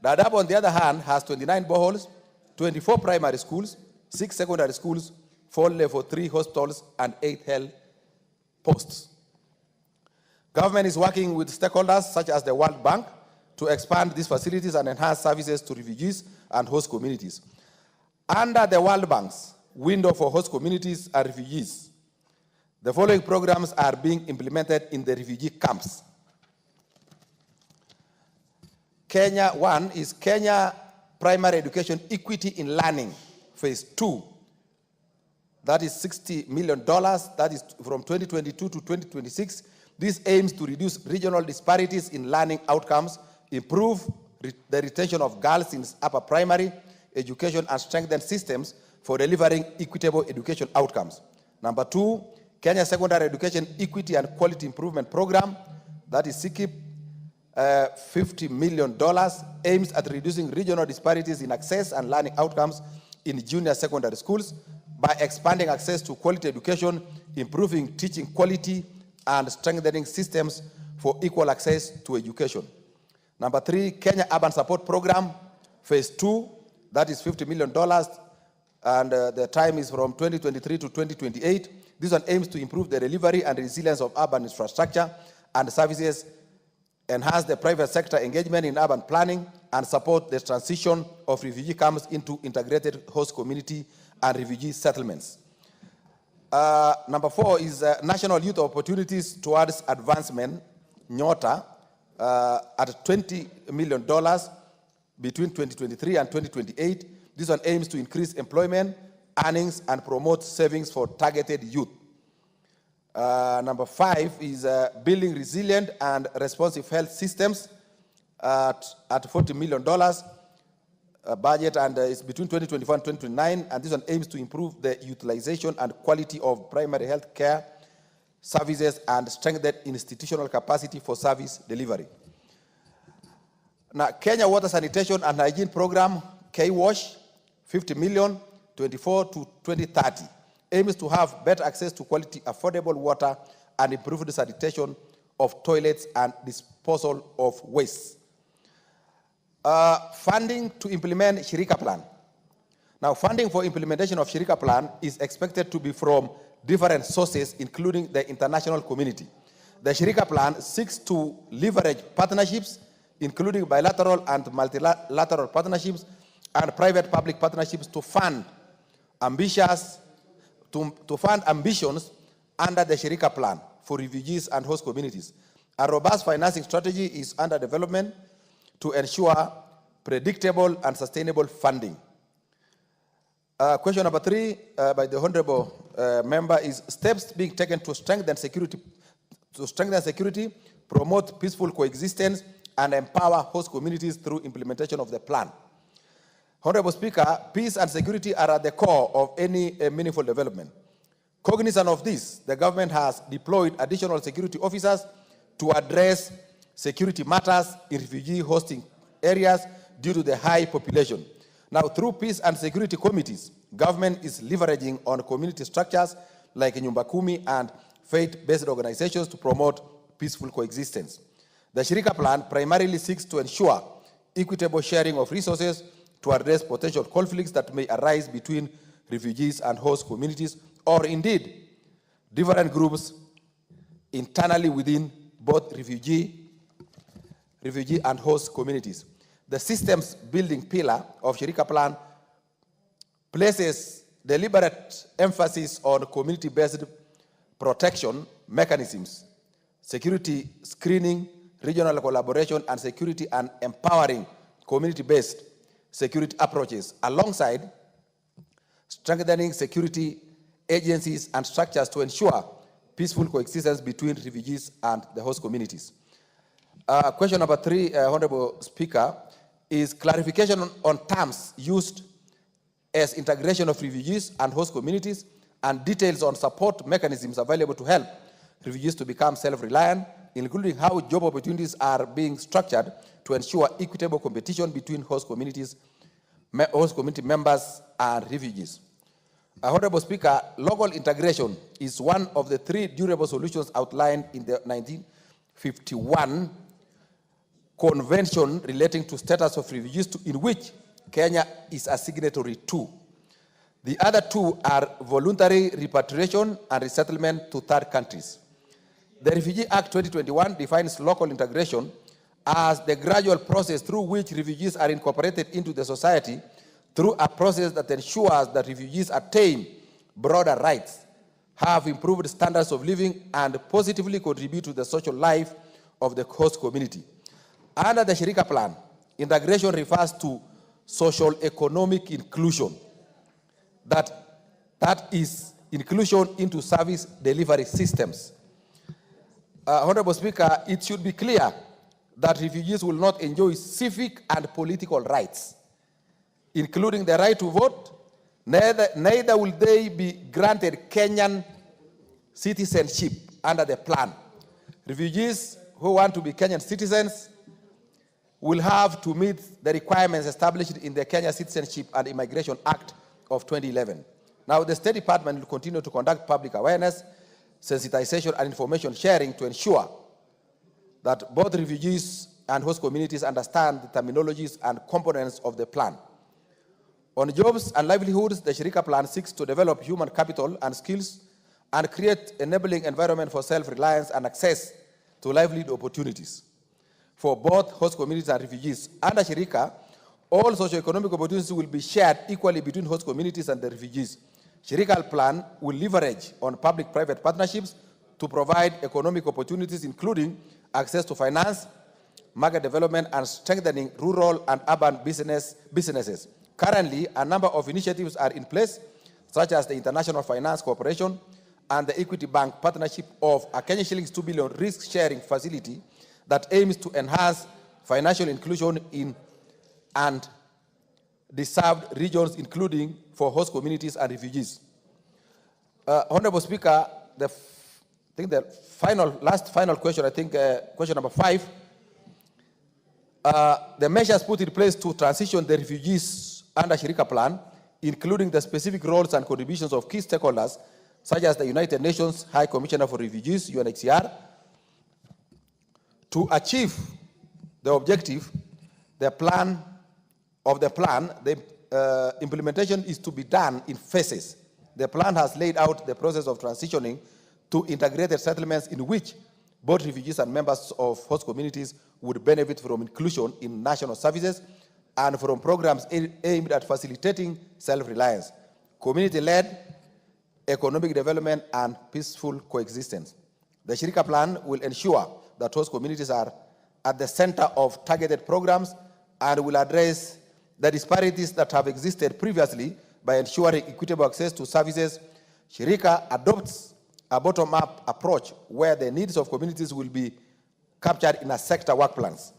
Dadaab, on the other hand, has 29 boreholes, 24 primary schools, 6 secondary schools, 4 level 3 hospitals, and 8 health posts. Government is working with stakeholders such as the World Bank to expand these facilities and enhance services to refugees and host communities. Under the World Bank's window for host communities and refugees, the following programs are being implemented in the refugee camps. Kenya 1 is Kenya Primary Education Equity in Learning, Phase 2. That is $60 million. That is from 2022 to 2026. This aims to reduce regional disparities in learning outcomes, improve the retention of girls in upper primary education, and strengthen systems for delivering equitable education outcomes. Number 2, Kenya Secondary Education Equity and Quality Improvement Program, that is SIKIP, $50 million, aims at reducing regional disparities in access and learning outcomes in junior secondary schools by expanding access to quality education, improving teaching quality, and strengthening systems for equal access to education. Number 3, Kenya Urban Support Program, Phase 2, that is $50 million, and the time is from 2023 to 2028. This one aims to improve the delivery and resilience of urban infrastructure and services, enhance the private sector engagement in urban planning, and support the transition of refugee camps into integrated host community and refugee settlements. Number 4 is National Youth Opportunities Towards Advancement, NYOTA, at $20 million between 2023 and 2028. This one aims to increase employment, earnings, and promote savings for targeted youth. Number 5 is Building Resilient and Responsive Health Systems at $40 million budget, and it's between 2024 and 2029, and this one aims to improve the utilization and quality of primary health care services and strengthen institutional capacity for service delivery. Now, Kenya Water Sanitation and Hygiene Program, K-WASH, $50 million, 24 to 2030, aims to have better access to quality, affordable water and improve the sanitation of toilets and disposal of waste. Funding to implement Shirika Plan. Now, funding for implementation of Shirika Plan is expected to be from different sources, including the international community. The Shirika Plan seeks to leverage partnerships, including bilateral and multilateral partnerships and private-public partnerships to fund ambitions under the Shirika Plan for refugees and host communities. A robust financing strategy is under development to ensure predictable and sustainable funding. Question number 3 by the honorable member is steps being taken to strengthen security, promote peaceful coexistence, and empower host communities through implementation of the plan. Honorable Speaker, peace and security are at the core of any meaningful development. Cognizant of this, the government has deployed additional security officers to address security matters in refugee hosting areas due to the high population. Now, through peace and security committees, government is leveraging on community structures like Nyumba Kumi and faith-based organizations to promote peaceful coexistence. The Shirika Plan primarily seeks to ensure equitable sharing of resources to address potential conflicts that may arise between refugees and host communities, or indeed different groups internally within both refugee and host communities. The systems building pillar of Shirika Plan places deliberate emphasis on community-based protection mechanisms, security screening, regional collaboration, and security and empowering community-based security approaches, alongside strengthening security agencies and structures to ensure peaceful coexistence between refugees and the host communities. Question number 3, Honorable Speaker, is clarification on terms used as integration of refugees and host communities and details on support mechanisms available to help refugees to become self-reliant, including how job opportunities are being structured to ensure equitable competition between host community members and refugees. Honorable Speaker, local integration is one of the 3 durable solutions outlined in the 1951 Convention relating to status of refugees, in which Kenya is a signatory to. The other 2 are voluntary repatriation and resettlement to third countries. The Refugee Act 2021 defines local integration as the gradual process through which refugees are incorporated into the society through a process that ensures that refugees attain broader rights, have improved standards of living, and positively contribute to the social life of the host community. Under the Shirika Plan, integration refers to social economic inclusion, that is inclusion into service delivery systems. Honorable Speaker, it should be clear that refugees will not enjoy civic and political rights, including the right to vote. Neither will they be granted Kenyan citizenship under the plan. Refugees who want to be Kenyan citizens will have to meet the requirements established in the Kenya Citizenship and Immigration Act of 2011. Now, the State Department will continue to conduct public awareness, sensitization, and information sharing to ensure that both refugees and host communities understand the terminologies and components of the plan. On jobs and livelihoods, the Shirika Plan seeks to develop human capital and skills and create enabling environment for self-reliance and access to livelihood opportunities for both host communities and refugees. Under Shirika, all socioeconomic opportunities will be shared equally between host communities and the refugees. Shirika Plan will leverage on public-private partnerships to provide economic opportunities, including access to finance, market development, and strengthening rural and urban businesses. Currently, a number of initiatives are in place, such as the International Finance Corporation and the Equity Bank partnership of a Kenya shillings 2 billion risk-sharing facility that aims to enhance financial inclusion in and deserved regions, including for host communities and refugees. Honorable Speaker, I think the final question, question number 5. The measures put in place to transition the refugees under Shirika Plan, including the specific roles and contributions of key stakeholders, such as the United Nations High Commissioner for Refugees, UNHCR, to achieve the objective, the implementation is to be done in phases. The plan has laid out the process of transitioning to integrated settlements in which both refugees and members of host communities would benefit from inclusion in national services and from programs aimed at facilitating self-reliance, community-led economic development, and peaceful coexistence. The Shirika Plan will ensure that host communities are at the center of targeted programs and will address the disparities that have existed previously by ensuring equitable access to services. Shirika adopts a bottom-up approach where the needs of communities will be captured in a sector work plans.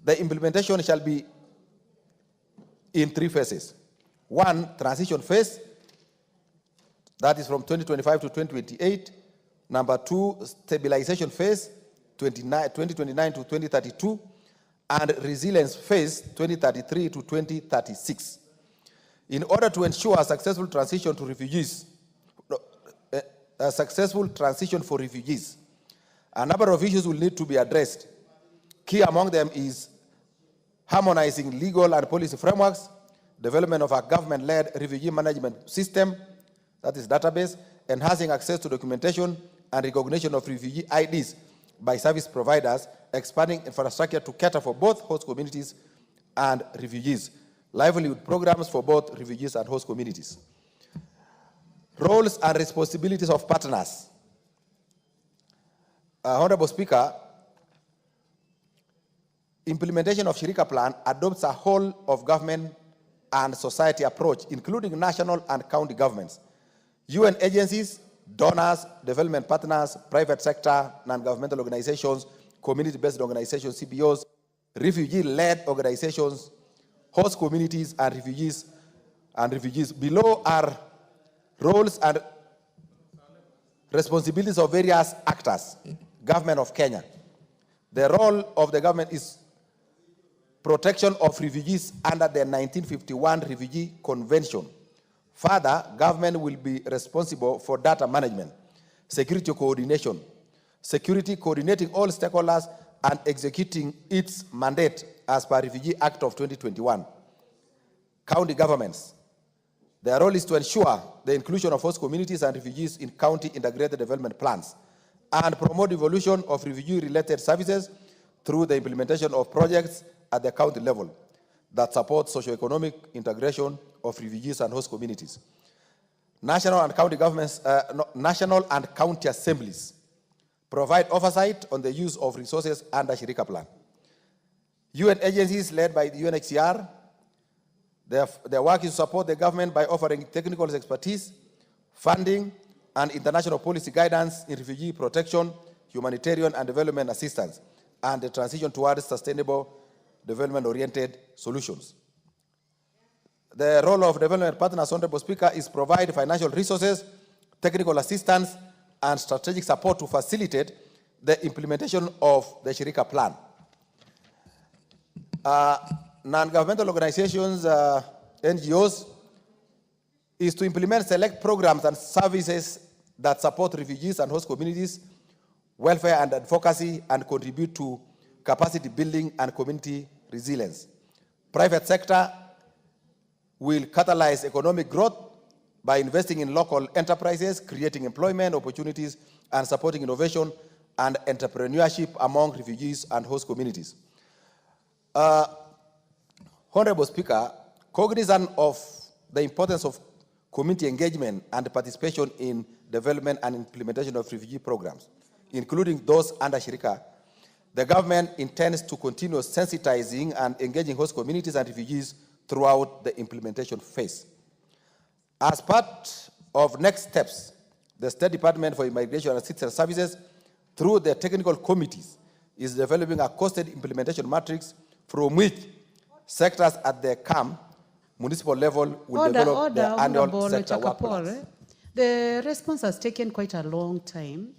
The implementation shall be in 3 phases. 1, transition phase, that is from 2025 to 2028. Number 2, stabilization phase, 2029 to 2032. And resilience phase, 2033 to 2036. In order to ensure a successful transition to refugees, a successful transition for refugees, a number of issues will need to be addressed. Key among them is harmonizing legal and policy frameworks, development of a government-led refugee management system, that is database, enhancing access to documentation and recognition of refugee IDs by service providers, expanding infrastructure to cater for both host communities and refugees, livelihood programs for both refugees and host communities. Roles and responsibilities of partners. Honorable Speaker, implementation of Shirika Plan adopts a whole of government and society approach, including national and county governments, UN agencies, donors, development partners, private sector, non-governmental organizations, community-based organizations, CBOs, refugee-led organizations, host communities, and refugees. Below are roles and responsibilities of various actors. Government of Kenya. The role of the government is protection of refugees under the 1951 Refugee Convention. Further, government will be responsible for data management, security coordination, security coordinating all stakeholders and executing its mandate as per Refugee Act of 2021. County governments. Their role is to ensure the inclusion of host communities and refugees in county integrated development plans and promote evolution of refugee-related services through the implementation of projects at the county level that support socio-economic integration of refugees and host communities. National and county governments, national and county assemblies provide oversight on the use of resources under Shirika Plan. UN agencies led by the UNHCR, their work is to support the government by offering technical expertise, funding, and international policy guidance in refugee protection, humanitarian and development assistance, and the transition towards sustainable development-oriented solutions. The role of development partners, Honorable Speaker, is provide financial resources, technical assistance, and strategic support to facilitate the implementation of the Shirika Plan. Non-governmental organizations, NGOs, is to implement select programs and services that support refugees and host communities, welfare and advocacy, and contribute to capacity building and community resilience. Private sector will catalyze economic growth by investing in local enterprises, creating employment opportunities, and supporting innovation and entrepreneurship among refugees and host communities. Honorable Speaker, cognizant of the importance of community engagement and participation in development and implementation of refugee programs, including those under Shirika, the government intends to continue sensitizing and engaging host communities and refugees throughout the implementation phase. As part of next steps, the State Department for Immigration and Citizen Services, through their technical committees, is developing a costed implementation matrix from which sectors at the camp municipal level will develop their annual sector work plans. The response has taken quite a long time.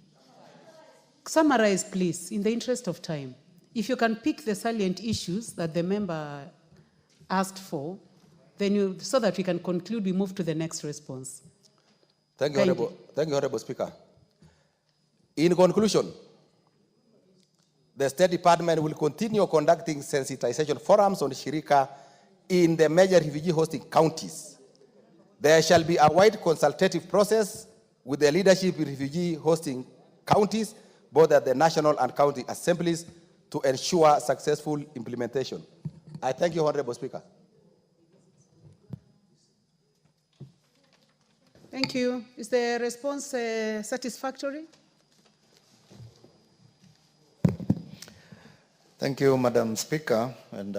Summarize, please, in the interest of time. If you can pick the salient issues that the member asked for, then so that we can conclude, we move to the next response. Thank you, Honorable Speaker. In conclusion, the State Department will continue conducting sensitization forums on Shirika in the major refugee hosting counties. There shall be a wide consultative process with the leadership in refugee hosting counties, both at the national and county assemblies, to ensure successful implementation. I thank you, Honorable Speaker. Thank you. Is the response satisfactory? Thank you, Madam Speaker, and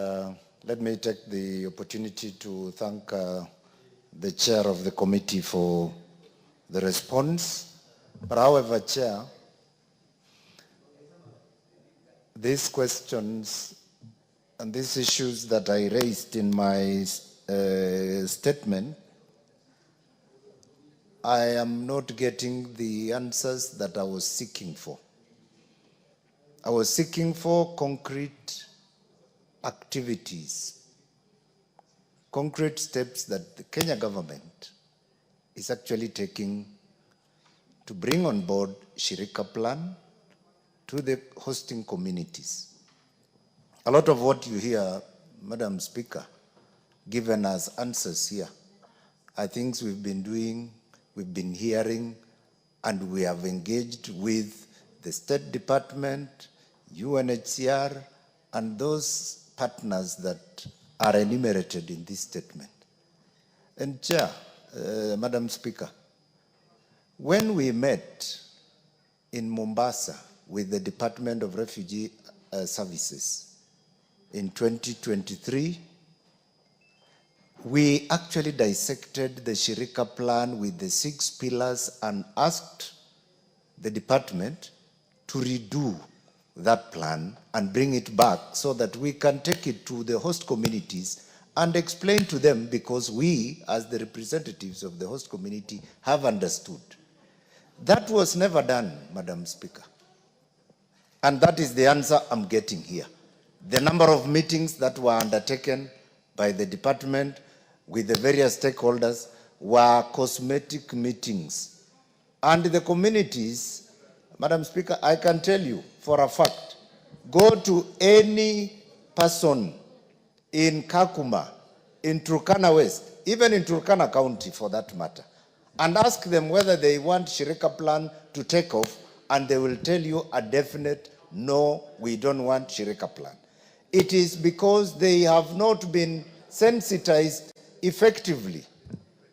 let me take the opportunity to thank the chair of the committee for the response. But however, Chair, these questions and these issues that I raised in my statement, I am not getting the answers that I was seeking for. I was seeking for concrete activities, concrete steps that the Kenya government is actually taking to bring on board Shirika Plan to the hosting communities. A lot of what you hear, Madam Speaker, given as answers here, are things we've been doing, we've been hearing, and we have engaged with the State Department, UNHCR, and those partners that are enumerated in this statement. And Chair, Madam Speaker, when we met in Mombasa with the Department of Refugee Services in 2023, we actually dissected the Shirika Plan with the 6 pillars and asked the department to redo that plan and bring it back so that we can take it to the host communities and explain to them, because we, as the representatives of the host community, have understood. That was never done, Madam Speaker. And that is the answer I'm getting here. The number of meetings that were undertaken by the department with the various stakeholders were cosmetic meetings. And the communities, Madam Speaker, I can tell you for a fact, go to any person in Kakuma, in Turkana West, even in Turkana County for that matter, and ask them whether they want Shirika Plan to take off, and they will tell you a definite no, we don't want Shirika Plan. It is because they have not been sensitized effectively.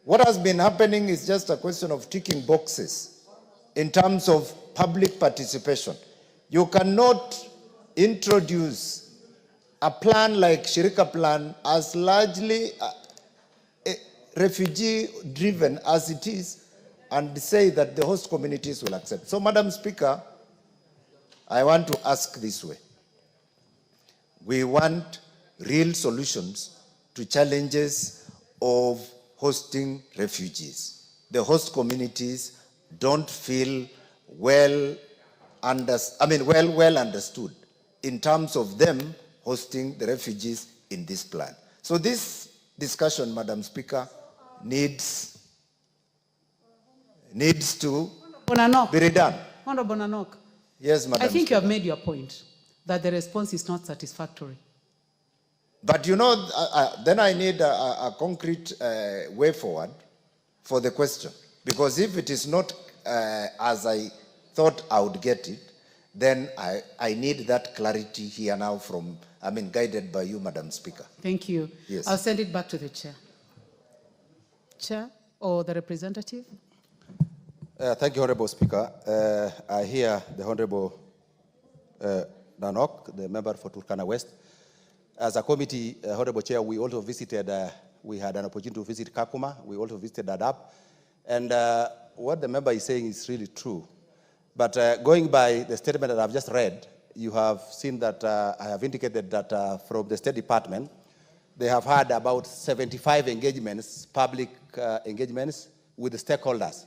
What has been happening is just a question of ticking boxes in terms of public participation. You cannot introduce a plan like Shirika Plan as largely refugee-driven as it is and say that the host communities will accept. So, Madam Speaker, I want to ask this way. We want real solutions to challenges of hosting refugees. The host communities don't feel well understood in terms of them hosting the refugees in this plan. So this discussion, Madam Speaker, needs to be redone. Honorable Nanok. Yes, Madam I think Speaker. you have made your point that the response is not satisfactory. But you know, then I need a concrete way forward for the question. Because if it is not as I thought I would get it, then I need that clarity here now from, guided by you, Madam Speaker. Thank you. Yes. I'll send it back to the chair. Chair or the representative? Thank you, Honorable Speaker. I hear the Honorable Nanok, the member for Turkana West. As a committee, Honorable Chair, we also visited, we had an opportunity to visit Kakuma. We also visited Dadaab. And what the member is saying is really true. But going by the statement that I've just read, you have seen that I have indicated that from the State Department, they have had about 75 engagements, public engagements with the stakeholders.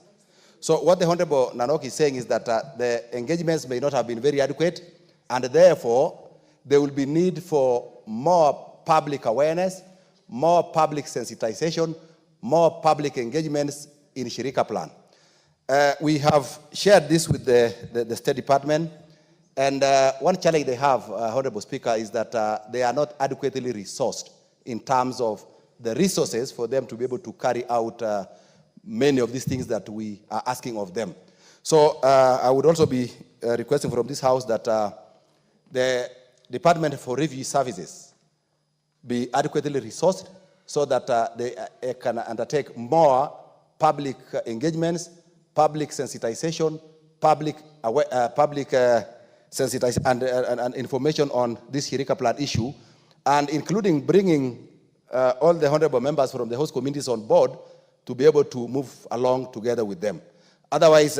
So what the Honorable Nanok is saying is that the engagements may not have been very adequate, and therefore there will be need for more public awareness, more public sensitization, more public engagements in Shirika Plan. We have shared this with the State Department, and one challenge they have, Honorable Speaker, is that they are not adequately resourced in terms of the resources for them to be able to carry out many of these things that we are asking of them. So I would also be requesting from this House that the Department for Refugee Services be adequately resourced so that they can undertake more public engagements, public sensitization, public sensitization and information on this Shirika Plan issue, and including bringing all the honorable members from the host communities on board to be able to move along together with them. Otherwise,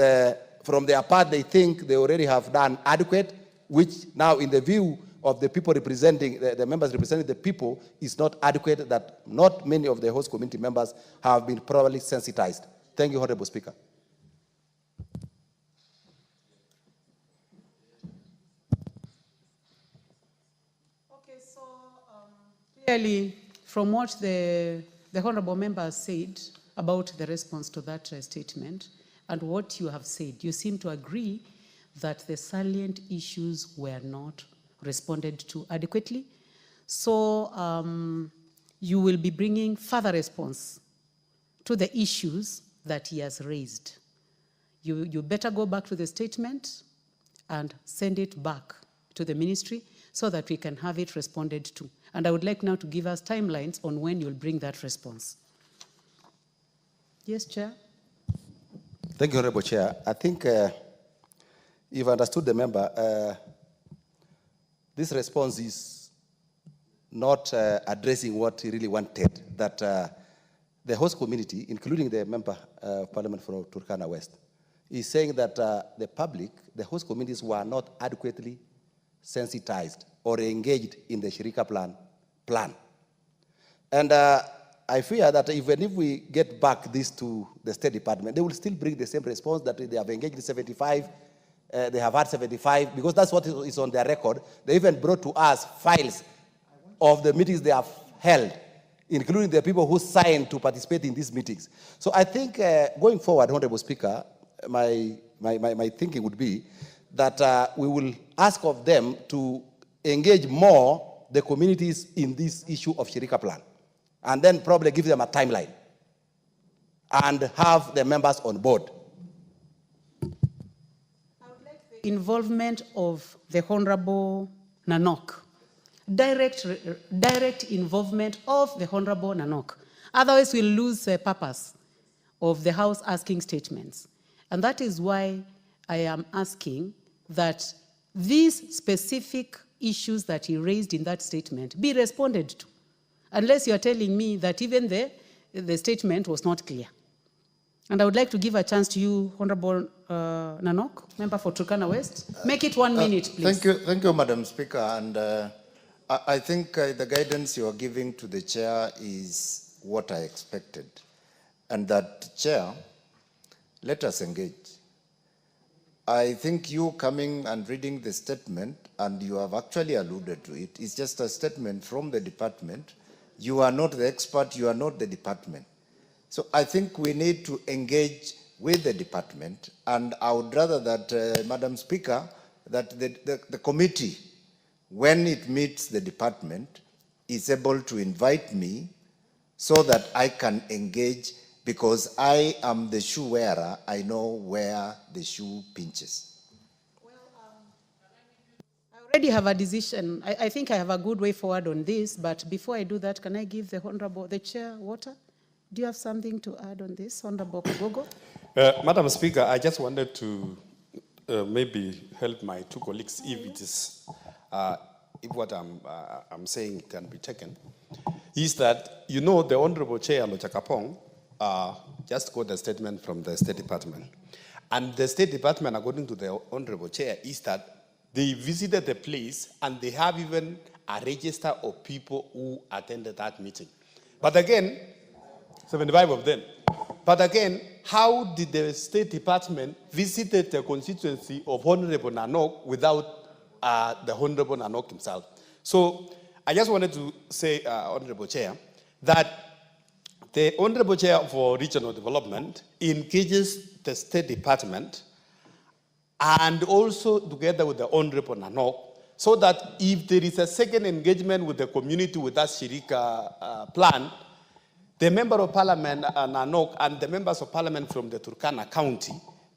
from their part, they think they already have done adequate, which now in the view of the people representing, the members representing the people is not adequate, that not many of the host community members have been properly sensitized. Thank you, Honorable Speaker. Okay, so clearly, from what the honorable member has said about the response to that statement and what you have said, you seem to agree that the salient issues were not responded to adequately. So you will be bringing further response to the issues that he has raised. You better go back to the statement and send it back to the ministry so that we can have it responded to. And I would like now to give us timelines on when you'll bring that response. Yes, Chair. Thank you, Honorable Chair. I think you've understood the member. This response is not addressing what he really wanted, that the host community, including the member of parliament from Turkana West, is saying that the public, the host communities were not adequately sensitized or engaged in the Shirika plan. And I fear that even if we get back this to the State Department, they will still bring the same response that they have engaged 75, they have had 75, because that's what is on their record. They even brought to us files of the meetings they have held, including the people who signed to participate in these meetings. So I think going forward, Honorable Speaker, my thinking would be that we will ask of them to engage more the communities in this issue of Shirika plan, and then probably give them a timeline and have the members on board. Involvement of the Honorable Nanok. Direct involvement of the Honorable Nanok. Otherwise, we'll lose the purpose of the House asking statements. And that is why I am asking that these specific issues that he raised in that statement be responded to, unless you're telling me that even the statement was not clear. And I would like to give a chance to you, Honorable Nanok, member for Turkana West. Make it 1 minute, please. Thank you, Madam Speaker. And I think the guidance you are giving to the chair is what I expected. And that, Chair, let us engage. I think you coming and reading the statement, and you have actually alluded to it, is just a statement from the department. You are not the expert, you are not the department. So I think we need to engage with the department, and I would rather that, Madam Speaker, that the committee, when it meets the department, is able to invite me so that I can engage, because I am the shoe wearer. I know where the shoe pinches. Well, I already have a decision. I think I have a good way forward on this, but before I do that, can I give the chair water? Do you have something to add on this, Honorable Kogogo? Madam Speaker, I just wanted to maybe help my two colleagues if it is, if what I'm saying can be taken, is that, you know, the Honorable Chair Lochakapong just got a statement from the State Department. And the State Department, according to the Honorable Chair, is that they visited the place and they have even a register of people who attended that meeting. But again, 75 of them. But again, how did the State Department visit the constituency of Honorable Nanok without the Honorable Nanok himself? So I just wanted to say, Honorable Chair, that the Honorable Chair for Regional Development engages the State Department and also together with the Honorable Nanok, so that if there is a second engagement with the community with that Shirika plan, the Member of Parliament, Nanok, and the members of Parliament from the Turkana County,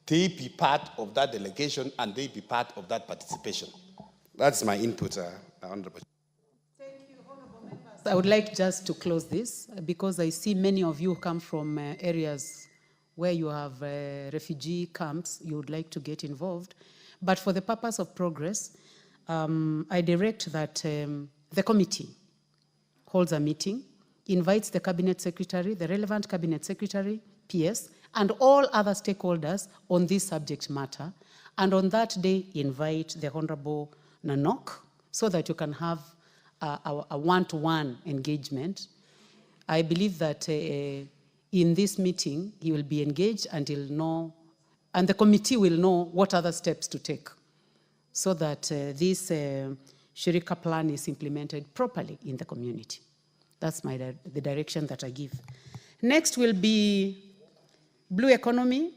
they be part of that delegation and they be part of that participation. That's my input, Honorable. Thank you, Honorable Members. I would like just to close this, because I see many of you come from areas where you have refugee camps. You would like to get involved. But for the purpose of progress, I direct that the committee holds a meeting, invites the Cabinet Secretary, the relevant Cabinet Secretary, PS, and all other stakeholders on this subject matter. And on that day, invite the Honorable Nanok, so that you can have a one-to-one engagement. I believe that in this meeting, he will be engaged and he'll know, and the committee will know what other steps to take so that this Shirika plan is implemented properly in the community. That's the direction that I give. Next will be blue economy,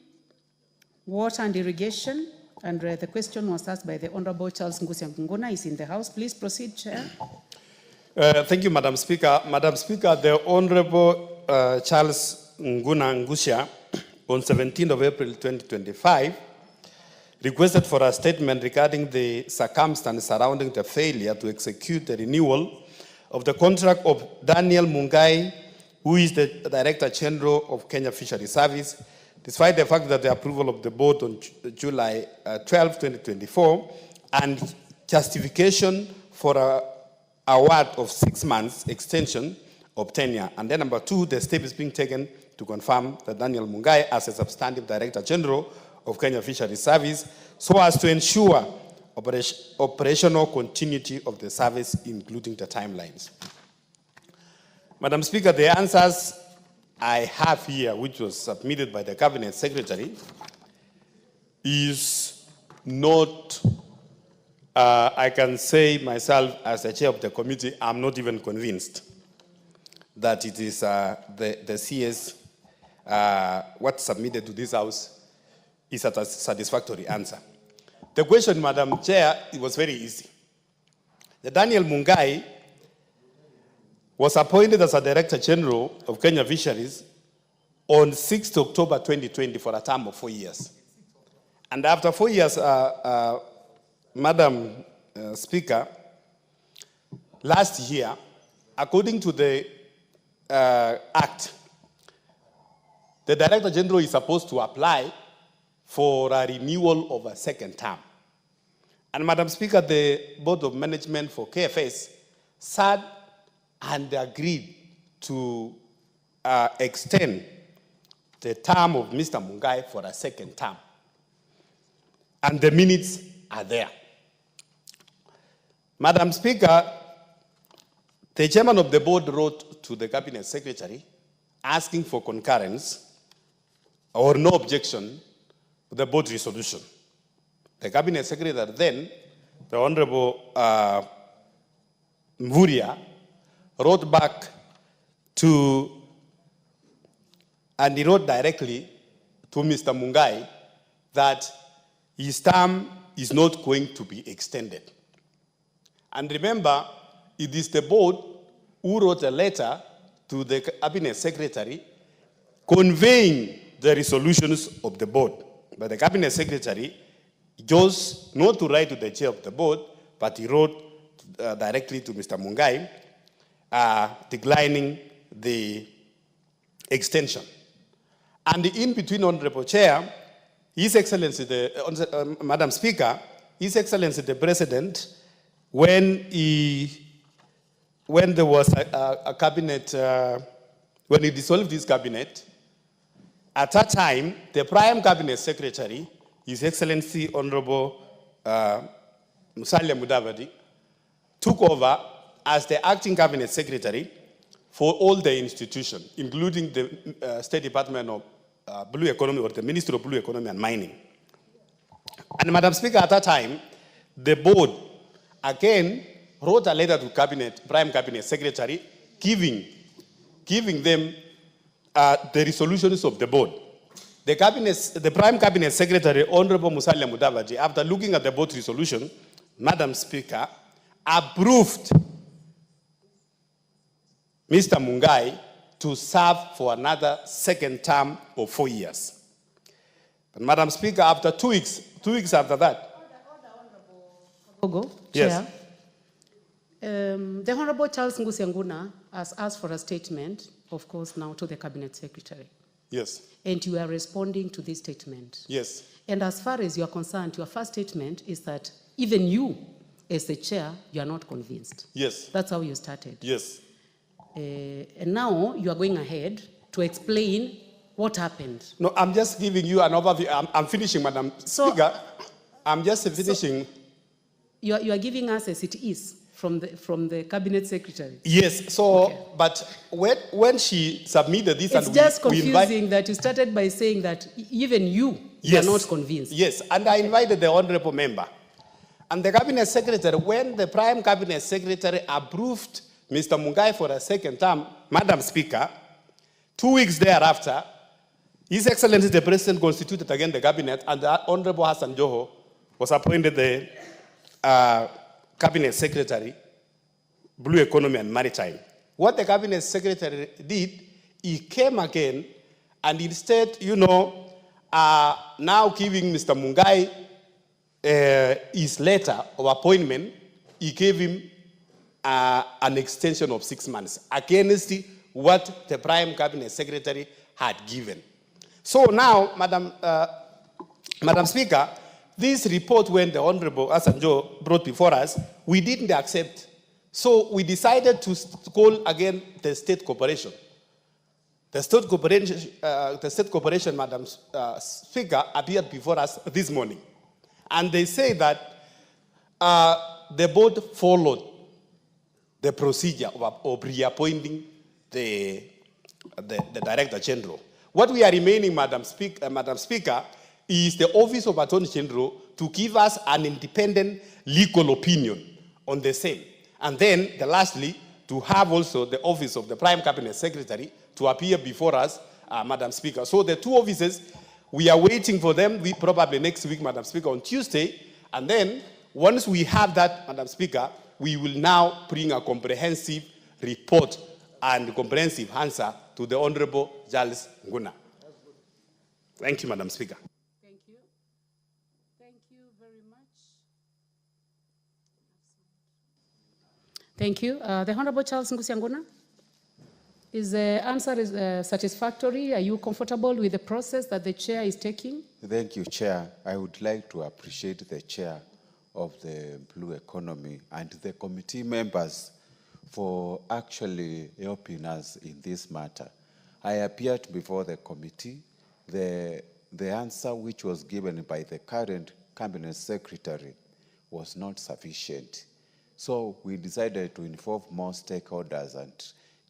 water and irrigation. And the question was asked by the Honorable Charles Ngusia Nguna, is in the House. Please proceed, Chair. Thank you, Madam Speaker. Madam Speaker, the Honorable Charles Nguna Ngusia, on 17th of April 2025, requested for a statement regarding the circumstances surrounding the failure to execute the renewal of the contract of Daniel Mungai, who is the Director General of Kenya Fisheries Service, despite the fact that the approval of the board on July 12, 2024, and justification for a award of 6 months extension of tenure. And then number 2, the step is being taken to confirm that Daniel Mungai as a substantive Director General of Kenya Fisheries Service, so as to ensure operational continuity of the service, including the timelines. Madam Speaker, the answers I have here, which was submitted by the Cabinet Secretary, is not, I can say myself as the chair of the committee, I'm not even convinced that it is the CS, what's submitted to this House is a satisfactory answer. The question, Madam Chair, it was very easy. The Daniel Mungai was appointed as a Director General of Kenya Fisheries on 6th October 2020 for a term of 4 years. And after 4 years, Madam Speaker, last year, according to the Act, the Director General is supposed to apply for a renewal of a second term. And Madam Speaker, the Board of Management for KFS sat and agreed to extend the term of Mr. Mungai for a second term. And the minutes are there. Madam Speaker, the chairman of the board wrote to the Cabinet Secretary asking for concurrence or no objection to the board resolution. The Cabinet Secretary then, the Honorable Mvuria, wrote back to, and he wrote directly to Mr. Mungai that his term is not going to be extended. And remember, it is the board who wrote a letter to the Cabinet Secretary conveying the resolutions of the board. But the Cabinet Secretary chose not to write to the chair of the board, but he wrote directly to Mr. Mungai, declining the extension. And in between, Honorable Chair, His Excellency, Madam Speaker, His Excellency the President, when there was a cabinet, when he dissolved his cabinet, at that time, the Prime Cabinet Secretary, His Excellency Honorable Musalia Mudavadi, took over as the acting Cabinet Secretary for all the institutions, including the State Department of Blue Economy, or the Ministry of Blue Economy and Mining. And Madam Speaker, at that time, the board again wrote a letter to Prime Cabinet Secretary giving them the resolutions of the board. The Prime Cabinet Secretary, Honorable Musalia Mudavadi, after looking at the board resolution, Madam Speaker, approved Mr. Mungai to serve for another second term of 4 years. But Madam Speaker, after 2 weeks after that. Yes. Chair, the Honorable Charles Ngusia Nguna has asked for a statement, of course, now to the Cabinet Secretary. Yes. And you are responding to this statement. Yes. And as far as you are concerned, your first statement is that even you, as the chair, you are not convinced. Yes. That's how you started. Yes. And now you are going ahead to explain what happened. No, I'm just giving you an overview. I'm finishing, Madam Speaker. I'm just finishing. you are giving us as it is from the cabinet secretary. Yes, so, okay. But when she submitted this, it's just confusing that you started by saying that even you are not convinced. Yes, and I invited the honorable member. And the cabinet secretary, when the prime cabinet secretary approved Mr. Mungai for a second term, Madam Speaker, 2 weeks thereafter, His Excellency the President constituted again the cabinet, and the Honorable Hassan Joho was appointed the cabinet secretary, Blue Economy and Maritime. What the cabinet secretary did, he came again, and instead, now giving Mr. Mungai his letter of appointment, he gave him an extension of 6 months against what the prime cabinet secretary had given. So now, Madam Speaker, this report, when the Honorable Hassan Joho brought before us, we didn't accept. So we decided to call again the state corporation. The state corporation, Madam Speaker, appeared before us this morning. And they say that the board followed the procedure of reappointing the Director General. What we are remaining, Madam Speaker, is the Office of Attorney General to give us an independent legal opinion on the same. And then, lastly, to have also the Office of the Prime Cabinet Secretary to appear before us, Madam Speaker. So the two offices, we are waiting for them, probably next week, Madam Speaker, on Tuesday. And then, once we have that, Madam Speaker, we will now bring a comprehensive report and comprehensive answer to the Honorable Charles Nguna. Thank you, Madam Speaker. Thank you. Thank you very much. Thank you. The Honorable Charles Nguna. Is the answer satisfactory? Are you comfortable with the process that the chair is taking? Thank you, Chair. I would like to appreciate the chair of the Blue Economy and the committee members for actually helping us in this matter. I appeared before the committee. The answer which was given by the current cabinet secretary was not sufficient. So we decided to inform more stakeholders, and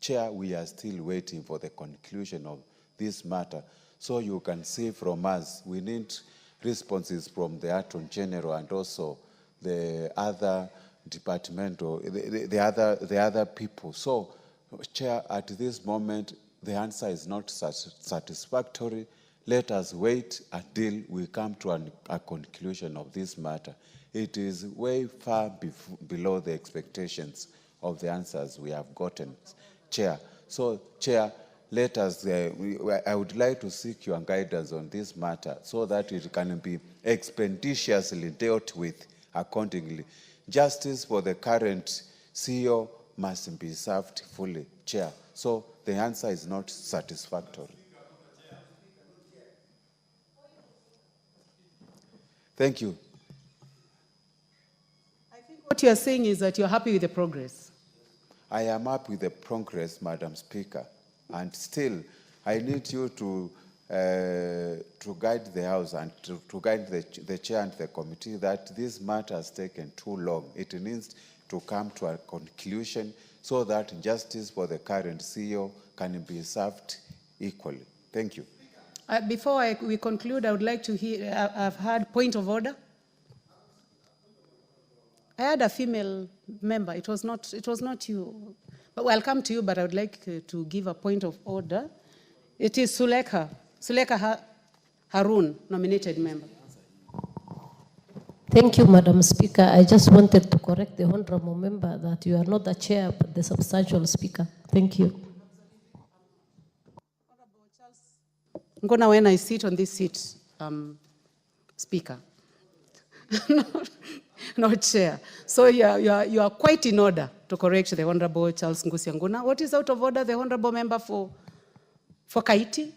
Chair, we are still waiting for the conclusion of this matter. So you can see from us, we need responses from the Attorney General and also the other departmental, the other people. So, Chair, at this moment, the answer is not satisfactory. Let us wait until we come to a conclusion of this matter. It is way far below the expectations of the answers we have gotten, Chair. So, Chair, let us, I would like to seek your guidance on this matter so that it can be expeditiously dealt with accordingly. Justice for the current CEO must be served fully, Chair. So the answer is not satisfactory. Thank you. I think what you are saying is that you're happy with the progress. I am happy with the progress, Madam Speaker, and still I need you to guide the House and to guide the Chair and the committee that this matter has taken too long. It needs to come to a conclusion so that justice for the current CEO can be served equally. Thank you. Before we conclude, I would like to hear, I've had point of order. I had a female member. It was not you. But I'll come to you, but I would like to give a point of order. It is Suleka Harun, nominated member. Thank you, Madam Speaker. I just wanted to correct the honorable member that you are not the chair, but the substantial speaker. Thank you. Ngona, when I sit on this seat, speaker, not chair. So you are quite in order to correct the Honorable Charles Nguna. What is out of order, the honorable member for Kaiti?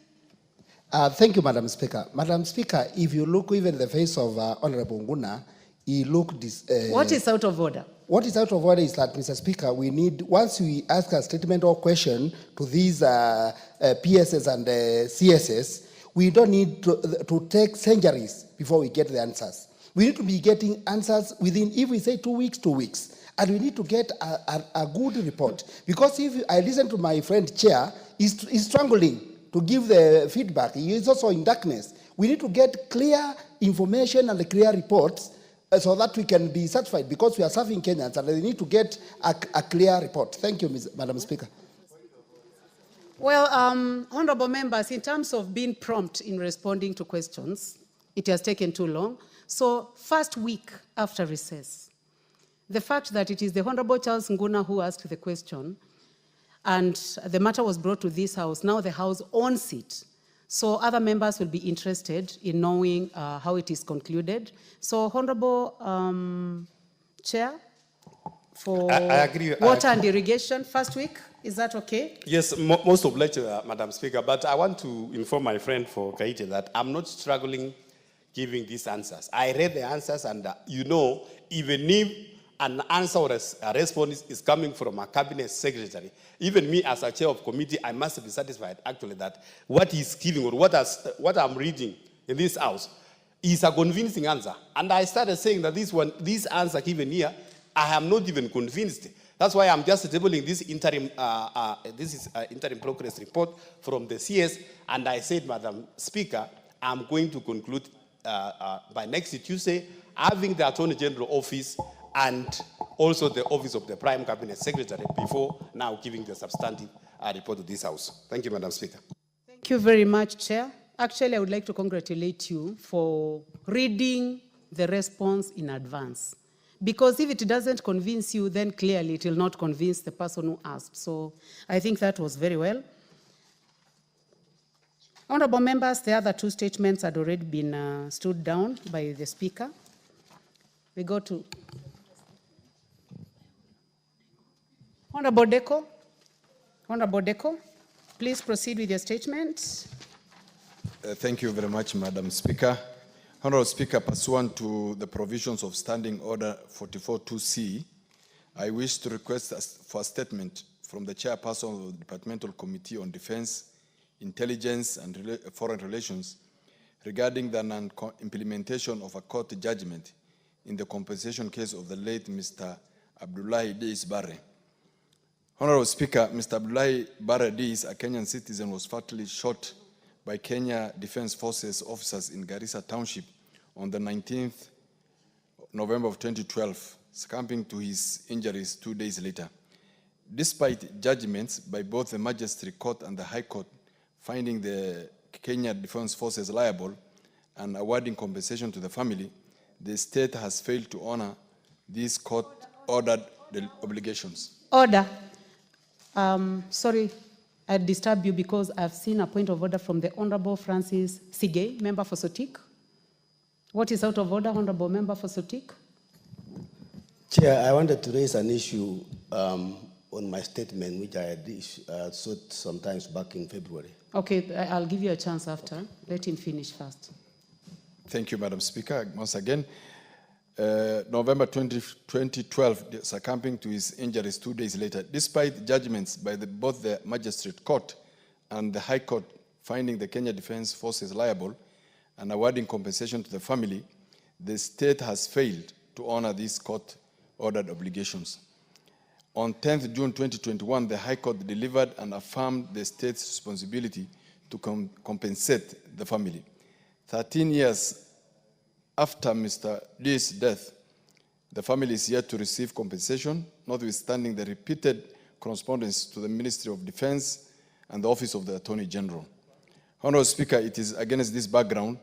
Thank you, Madam Speaker. Madam Speaker, if you look even the face of Honorable Nguna, he looked... what is out of order? What is out of order is that, Mr. Speaker, we need, once we ask a statement or question to these PSS and CSS, we don't need to take centuries before we get the answers. We need to be getting answers within, if we say 2 weeks, 2 weeks. And we need to get a good report. Because if I listen to my friend Chair, he's struggling to give the feedback. He is also in darkness. We need to get clear information and clear reports so that we can be satisfied, because we are serving Kenyans and they need to get a clear report. Thank you, Madam Speaker. Well, honorable members, in terms of being prompt in responding to questions, it has taken too long. So, first week after recess, the fact that it is the Honorable Charles Nguna who asked the question, and the matter was brought to this House, now the House owns it. So other members will be interested in knowing how it is concluded. So, Honorable Chair, for I agree. water and irrigation, first week, is that okay? Yes, most obliged, Madam Speaker, but I want to inform my friend for Kaite that I'm not struggling giving these answers. I read the answers, and even if an answer or a response is coming from a cabinet secretary, even me as a chair of committee, I must be satisfied actually that what he's giving or what I'm reading in this house is a convincing answer. And I started saying that this answer given here, I am not even convinced. That's why I'm just tabling this interim progress report from the CS, and I said, Madam Speaker, I'm going to conclude by next Tuesday, having the Attorney General office and also the office of the Prime Cabinet Secretary before now giving the substantive report to this House. Thank you, Madam Speaker. Thank you very much, Chair. Actually, I would like to congratulate you for reading the response in advance. Because if it doesn't convince you, then clearly it will not convince the person who asked. So I think that was very well. Honorable members, the other two statements had already been stood down by the Speaker. We go to Honorable Deko. Honorable Deko, please proceed with your statement. Thank you very much, Madam Speaker. Honorable Speaker, pursuant to the provisions of Standing Order 44.2c, I wish to request for a statement from the Chairperson of the Departmental Committee on Defense, Intelligence and Foreign Relations regarding the non-implementation of a court judgment in the compensation case of the late Mr. Abdullahi Deis Barre. Honorable Speaker, Mr. Abdullahi Barre Deis, a Kenyan citizen, was fatally shot by Kenya Defense Forces officers in Garissa Township on the 19th November of 2012, succumbing to his injuries 2 days later. Despite judgments by both the Magistrate Court and the High Court finding the Kenya Defense Forces liable and awarding compensation to the family, the state has failed to honor these court-ordered obligations. Order. Sorry, I disturb you because I've seen a point of order from the Honorable Francis Sigay, member for Sotik. What is out of order, Honorable member for Sotik? Chair, I wanted to raise an issue on my statement, which I had sought sometimes back in February. Okay, I'll give you a chance after. Let him finish first. Thank you, Madam Speaker. Once again, November 2012, succumbing to his injuries 2 days later, despite judgments by both the Magistrate Court and the High Court finding the Kenya Defense Forces liable and awarding compensation to the family, the state has failed to honor these court-ordered obligations. On 10th June 2021, the High Court delivered and affirmed the state's responsibility to compensate the family. 13 years after Mr. Lee's death, the family is yet to receive compensation, notwithstanding the repeated correspondence to the Ministry of Defense and the Office of the Attorney General. Honorable Speaker, it is against this background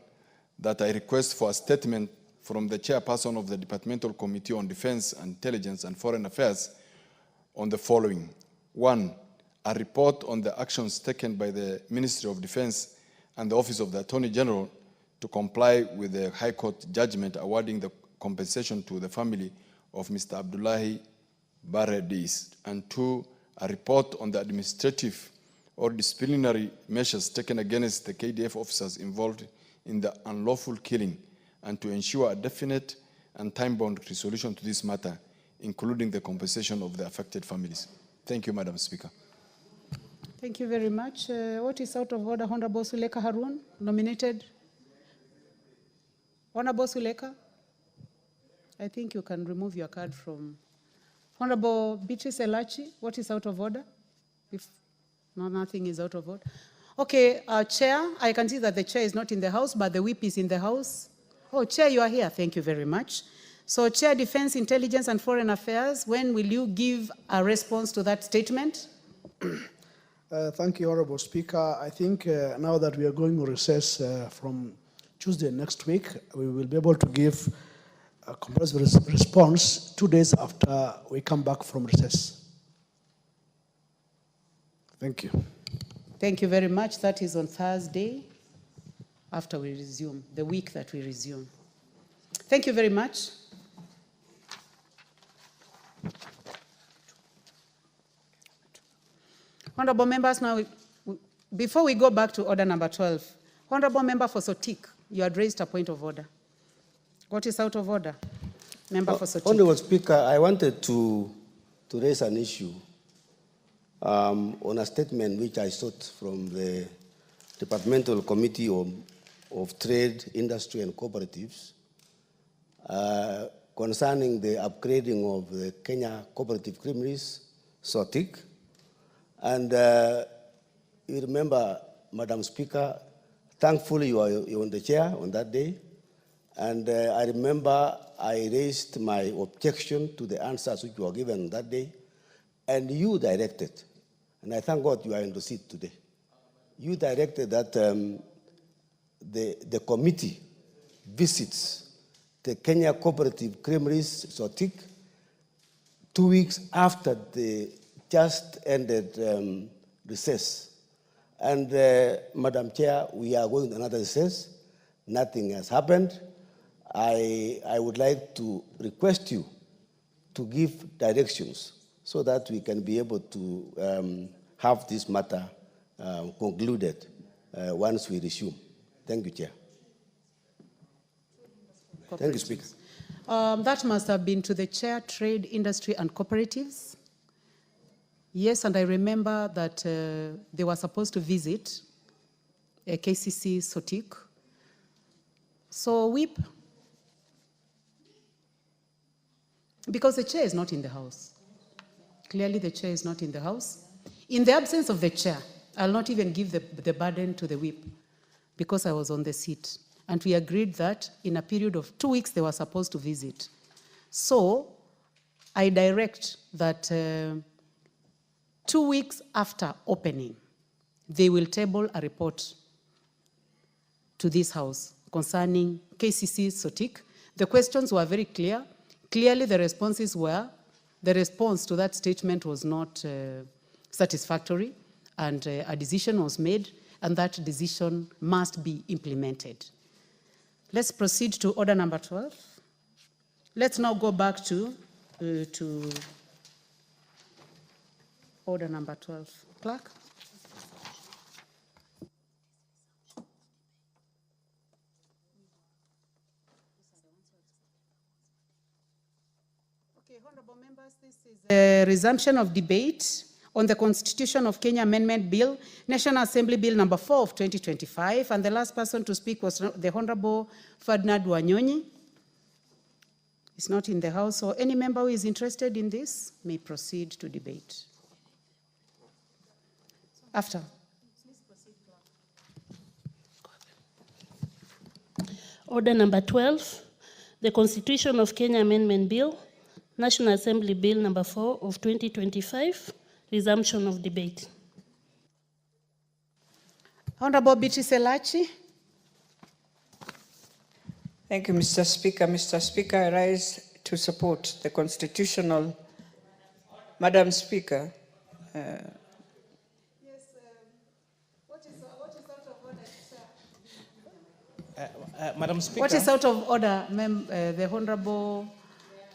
that I request for a statement from the Chairperson of the Departmental Committee on Defense, Intelligence and Foreign Affairs on the following. 1, a report on the actions taken by the Ministry of Defense and the Office of the Attorney General to comply with the High Court judgment awarding the compensation to the family of Mr. Abdullahi Barre Deis. And 2, a report on the administrative or disciplinary measures taken against the KDF officers involved in the unlawful killing, and to ensure a definite and time-bound resolution to this matter, including the compensation of the affected families. Thank you, Madam Speaker. Thank you very much. What is out of order? Honorable Suleka Harun, nominated. Honorable Suleka. I think you can remove your card from Honorable Beatrice Elachi. What is out of order? If no, nothing is out of order. Okay, Chair, I can see that the Chair is not in the House, but the whip is in the House. Oh, Chair, you are here. Thank you very much. So, Chair, Defense, Intelligence, and Foreign Affairs, when will you give a response to that statement? Thank you, Honorable Speaker. I think now that we are going on recess from Tuesday next week, we will be able to give a comprehensive response 2 days after we come back from recess. Thank you. Thank you very much. That is on Thursday after we resume, the week that we resume. Thank you very much. Honorable members, now, before we go back to order number 12, Honorable Member for Sotik, you had raised a point of order. What is out of order? Member for Sotik. Honorable Speaker, I wanted to raise an issue on a statement which I sought from the Departmental Committee of Trade, Industry and Cooperatives concerning the upgrading of the Kenya Cooperative Creameries, Sotik. And you remember, Madam Speaker, thankfully you were on the chair on that day. And I remember I raised my objection to the answers which were given that day. And you directed, and I thank God you are in the seat today, you directed that the committee visits the Kenya Cooperative Creameries, Sotik, 2 weeks after the just ended recess. And Madam Chair, we are going to another recess. Nothing has happened. I would like to request you to give directions so that we can be able to have this matter concluded once we resume. Thank you, Chair. Thank you, Speaker. That must have been to the Chair, Trade, Industry and Cooperatives. Yes, and I remember that they were supposed to visit a KCC Sotik. So, whip, because the Chair is not in the House. Clearly, the Chair is not in the House. In the absence of the Chair, I'll not even give the burden to the whip because I was on the seat. And we agreed that in a period of 2 weeks, they were supposed to visit. So, I direct that 2 weeks after opening, they will table a report to this House concerning KCC Sotik. The questions were very clear. Clearly, the responses were, the response to that statement was not satisfactory, and a decision was made, and that decision must be implemented. Let's proceed to order number 12. Let's now go back to order number 12. Clerk. Okay, honorable members, this is a resumption of debate on the Constitution of Kenya Amendment Bill, National Assembly Bill number 4 of 2025. And the last person to speak was the Honorable Ferdinand Wanyonyi. He's not in the House, so any member who is interested in this may proceed to debate. After. Order number 12, the Constitution of Kenya Amendment Bill, National Assembly Bill number 4 of 2025, resumption of debate. Honorable Beatrice Elachi. Thank you, Mr. Speaker. Mr. Speaker, I rise to support the constitutional. Madam Speaker. Madam Speaker. What is out of order, the Honorable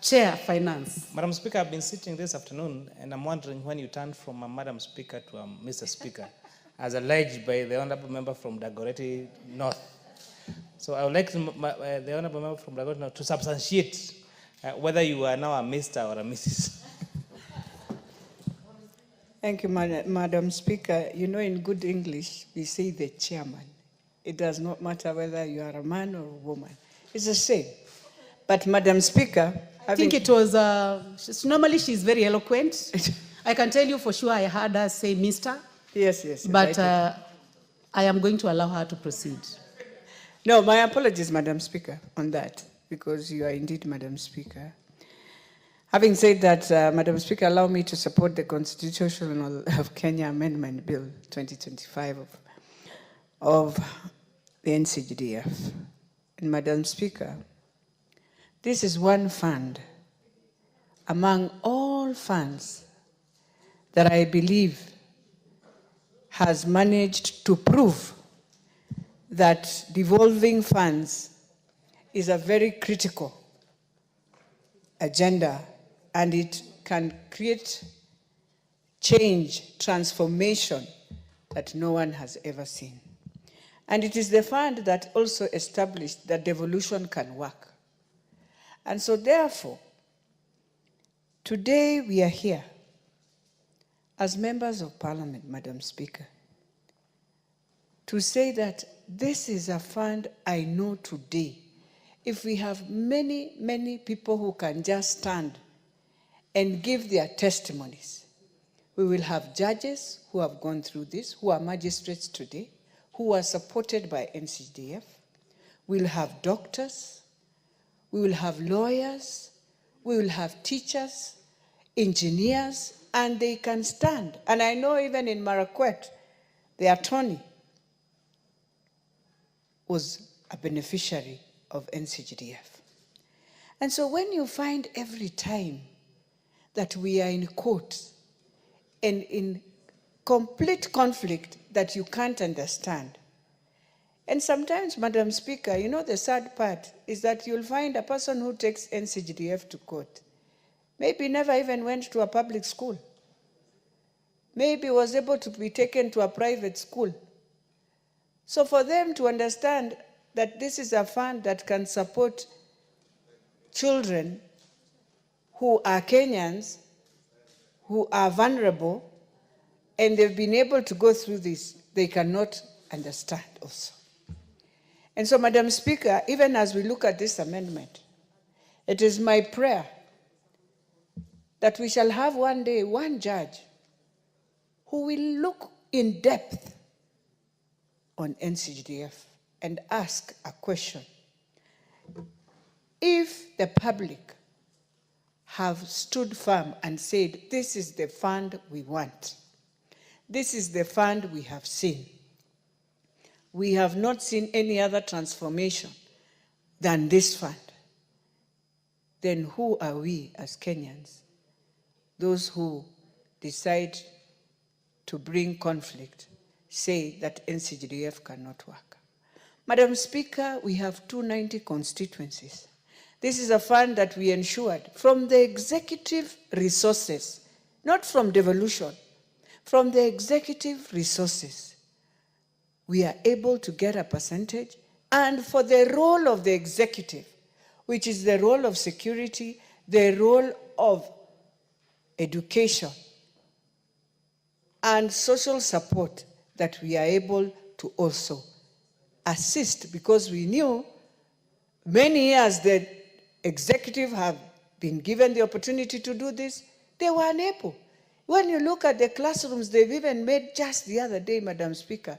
Chair, Finance? Madam Speaker, I've been sitting this afternoon, and I'm wondering when you turned from Madam Speaker to Mr. Speaker, as alleged by the Honorable Member from Dagoretti North. So I would like the Honorable Member from Dagoretti North to substantiate whether you are now a Mr. or a Mrs. Thank you, Madam Speaker. You know, in good English, we say the chairman. It does not matter whether you are a man or a woman. It's the same. But Madam Speaker, I think it was, normally she's very eloquent. I can tell you for sure I heard her say Mr. Yes, yes. But I am going to allow her to proceed. No, my apologies, Madam Speaker, on that, because you are indeed Madam Speaker. Having said that, Madam Speaker, allow me to support the Constitutional of Kenya Amendment Bill 2025 of the NCGDF. And Madam Speaker, this is one fund among all funds that I believe has managed to prove that devolving funds is a very critical agenda, and it can create change, transformation that no one has ever seen. And it is the fund that also established that devolution can work. And so therefore, today we are here as members of Parliament, Madam Speaker, to say that this is a fund I know today. If we have many, many people who can just stand and give their testimonies, we will have judges who have gone through this, who are magistrates today, who are supported by NCDF. We'll have doctors, we will have lawyers, we will have teachers, engineers, and they can stand. And I know even in Marakwet, the attorney was a beneficiary of NCGDF. And so when you find every time that we are in court and in complete conflict that you can't understand, and sometimes, Madam Speaker, you know the sad part is that you'll find a person who takes NCGDF to court maybe never even went to a public school, maybe was able to be taken to a private school. So for them to understand that this is a fund that can support children who are Kenyans, who are vulnerable, and they've been able to go through this, they cannot understand also. And so, Madam Speaker, even as we look at this amendment, it is my prayer that we shall have one day one judge who will look in depth on NCGDF and ask a question. If the public have stood firm and said, this is the fund we want, this is the fund we have seen, we have not seen any other transformation than this fund, then who are we as Kenyans, those who decide to bring conflict, say that NCGDF cannot work? Madam Speaker, we have 290 constituencies. This is a fund that we ensured from the executive resources, not from devolution, from the executive resources. We are able to get a percentage, and for the role of the executive, which is the role of security, the role of education, and social support, that we are able to also assist, because we knew many years the executive have been given the opportunity to do this, they were unable. When you look at the classrooms they've even made just the other day, Madam Speaker,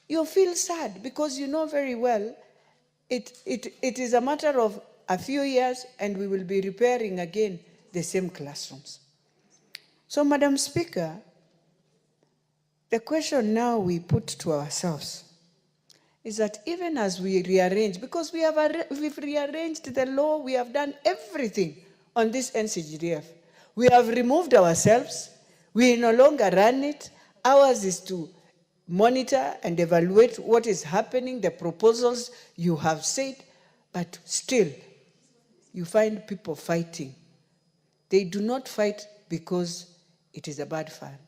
you feel sad, because you know very well it is a matter of a few years and we will be repairing again the same classrooms. So, Madam Speaker, the question now we put to ourselves is that even as we rearrange, because we've rearranged the law, we have done everything on this NCGDF. We have removed ourselves, we no longer run it. Ours is to monitor and evaluate what is happening, the proposals you have said, but still, you find people fighting. They do not fight because it is a bad fund.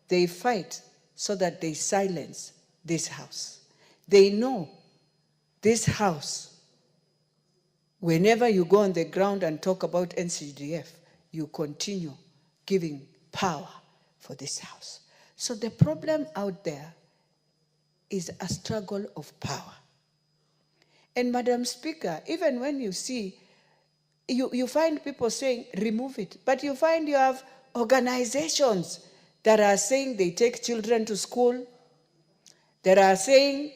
They fight so that they silence this house. They know this house, whenever you go on the ground and talk about NCGDF, you continue giving power for this house. So the problem out there is a struggle of power. And Madam Speaker, even when you see, you find people saying, remove it. But you find you have organizations that are saying they take children to school, that are saying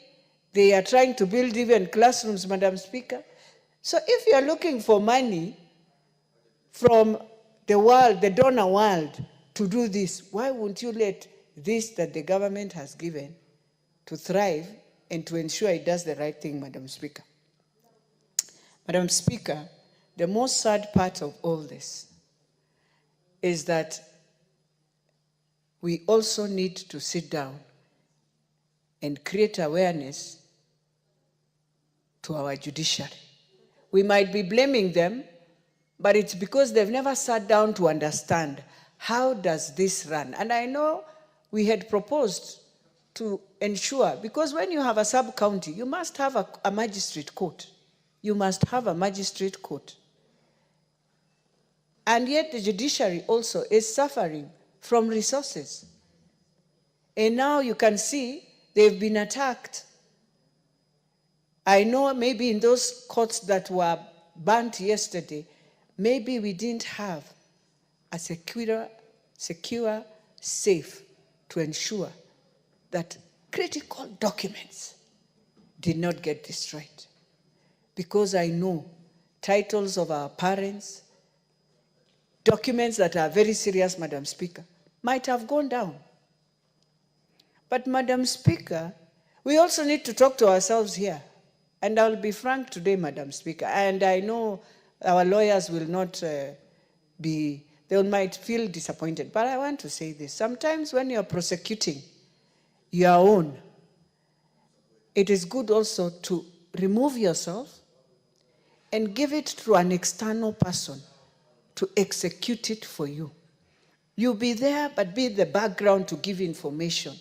they are trying to build even classrooms, Madam Speaker. So if you're looking for money from the world, the donor world, to do this, why won't you let this that the government has given to thrive and to ensure it does the right thing, Madam Speaker? Madam Speaker, the most sad part of all this is that we also need to sit down and create awareness to our judiciary. We might be blaming them, but it's because they've never sat down to understand how does this run. And I know we had proposed to ensure, because when you have a sub-county, you must have a magistrate court. You must have a magistrate court. And yet the judiciary also is suffering from resources. And now you can see they've been attacked. I know maybe in those courts that were burnt yesterday, maybe we didn't have a secure, safe to ensure that critical documents did not get destroyed. Because I know titles of our parents, documents that are very serious, Madam Speaker, might have gone down. But Madam Speaker, we also need to talk to ourselves here. And I'll be frank today, Madam Speaker, and I know our lawyers will not they might feel disappointed, but I want to say this. Sometimes when you're prosecuting your own, it is good also to remove yourself and give it to an external person to execute it for you. You be there, but be the background to give information.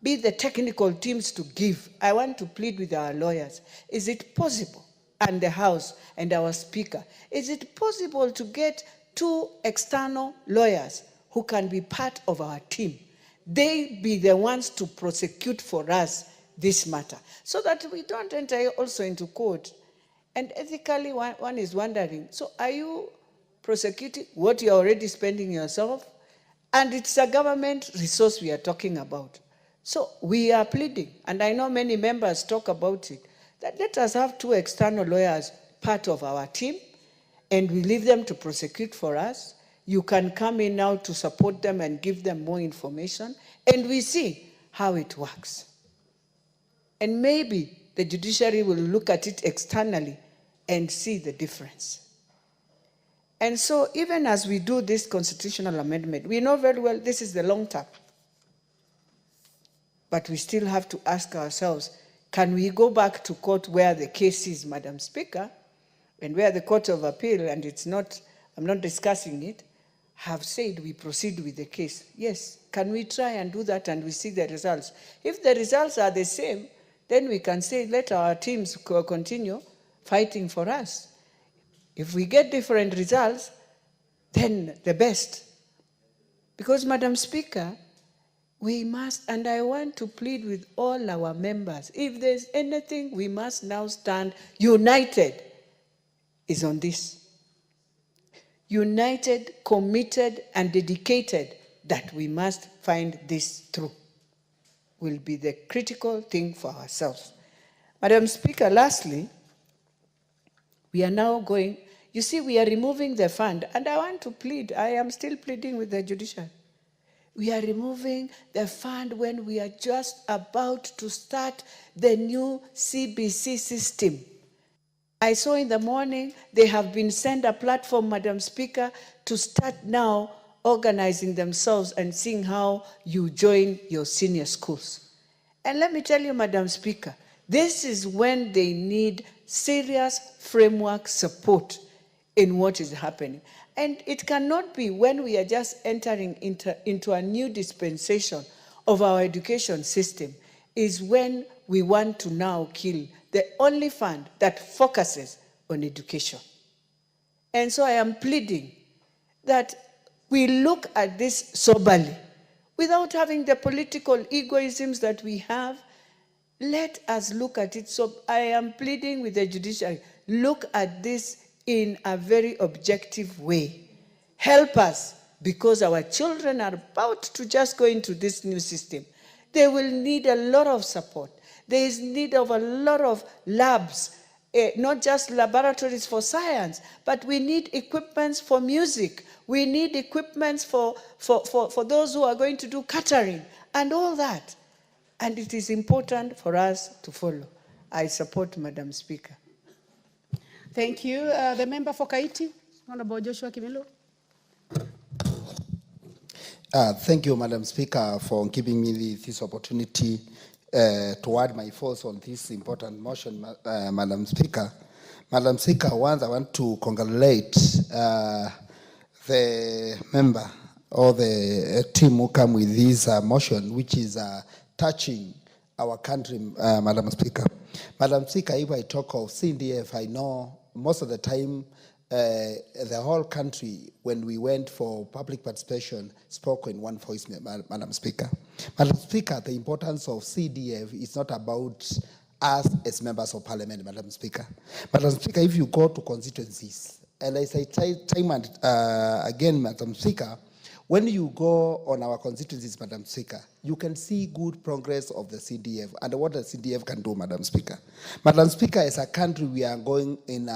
Be the technical teams to give. I want to plead with our lawyers. Is it possible, and the House and our Speaker, is it possible to get 2 external lawyers who can be part of our team? They be the ones to prosecute for us this matter, so that we don't enter also into court. And ethically, one is wondering, so are you prosecuting what you're already spending yourself? And it's a government resource we are talking about. So we are pleading, and I know many members talk about it, that let us have 2 external lawyers part of our team, and we leave them to prosecute for us. You can come in now to support them and give them more information, and we see how it works. And maybe the judiciary will look at it externally and see the difference. And so even as we do this constitutional amendment, we know very well this is the long term. But we still have to ask ourselves, can we go back to court where the case is, Madam Speaker, and where the Court of Appeal, and it's not, I'm not discussing it, have said we proceed with the case? Yes. Can we try and do that and we see the results? If the results are the same, then we can say let our teams continue fighting for us. If we get different results, then the best. Because, Madam Speaker, we must, and I want to plead with all our members, if there's anything we must now stand united, is on this. United, committed, and dedicated that we must find this through will be the critical thing for ourselves. Madam Speaker, lastly, we are now going, you see, we are removing the fund, and I want to plead, I am still pleading with the judiciary. We are removing the fund when we are just about to start the new CBC system. I saw in the morning they have been sent a platform, Madam Speaker, to start now organizing themselves and seeing how you join your senior schools. And let me tell you, Madam Speaker, this is when they need serious framework support in what is happening. And it cannot be when we are just entering into a new dispensation of our education system, is when we want to now kill the only fund that focuses on education. And so I am pleading that we look at this soberly, without having the political egoisms that we have, Let us look at it. So I am pleading with the judiciary, look at this in a very objective way. Help us, because our children are about to just go into this new system. They will need a lot of support. There is need of a lot of labs, not just laboratories for science, but we need equipments for music. We need equipments for those who are going to do catering and all that. And it is important for us to follow. I support Madam Speaker. Thank you. The member for Kaiti, Honorable Joshua Kimilo. Thank you, Madam Speaker, for giving me this opportunity to add my thoughts on this important motion, Madam Speaker. Madam Speaker, once I want to congratulate the member or the team who come with this motion, which is touching our country, Madam Speaker. Madam Speaker, if I talk of CDF, I know most of the time the whole country, when we went for public participation, spoke in one voice, Madam Speaker. Madam Speaker, the importance of CDF is not about us as members of parliament, Madam Speaker. Madam Speaker, if you go to constituencies, and as I say time and again, Madam Speaker, when you go on our constituencies, Madam Speaker, you can see good progress of the CDF and what the CDF can do, Madam Speaker. Madam Speaker, as a country, we are going in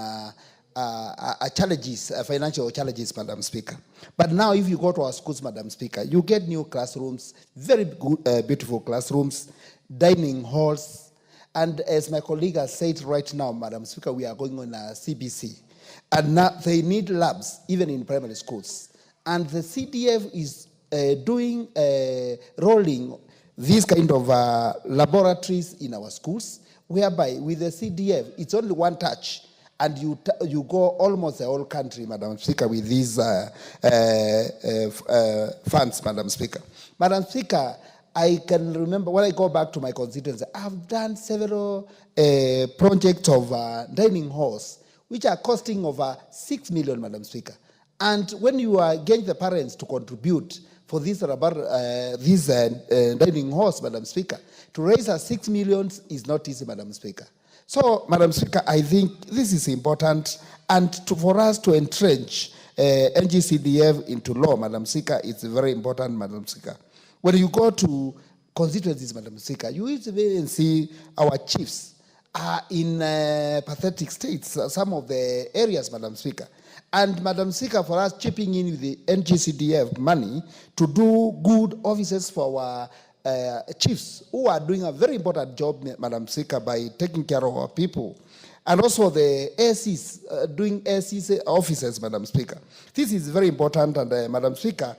challenges, financial challenges, Madam Speaker. But now if you go to our schools, Madam Speaker, you get new classrooms, very good, beautiful classrooms, dining halls, and as my colleague has said right now, Madam Speaker, we are going on a CBC. And now they need labs, even in primary schools. And the CDF is rolling these kind of laboratories in our schools, whereby with the CDF, it's only one touch, and you go almost the whole country, Madam Speaker, with these funds, Madam Speaker. Madam Speaker, I can remember when I go back to my constituency, I've done several projects of dining halls, which are costing over 6 million, Madam Speaker. And when you get the parents to contribute for this dining halls, Madam Speaker, to raise 6 million is not easy, Madam Speaker. So, Madam Speaker, I think this is important, and for us to entrench NGCDF into law, Madam Speaker, it's very important, Madam Speaker. When you go to constituencies, Madam Speaker, you even see our chiefs are in pathetic states, some of the areas, Madam Speaker. And Madam Speaker, for us chipping in with the NGCDF money to do good offices for our chiefs who are doing a very important job, Madam Speaker, by taking care of our people. And also the ACs, doing ACs offices, Madam Speaker. This is very important, and Madam Speaker,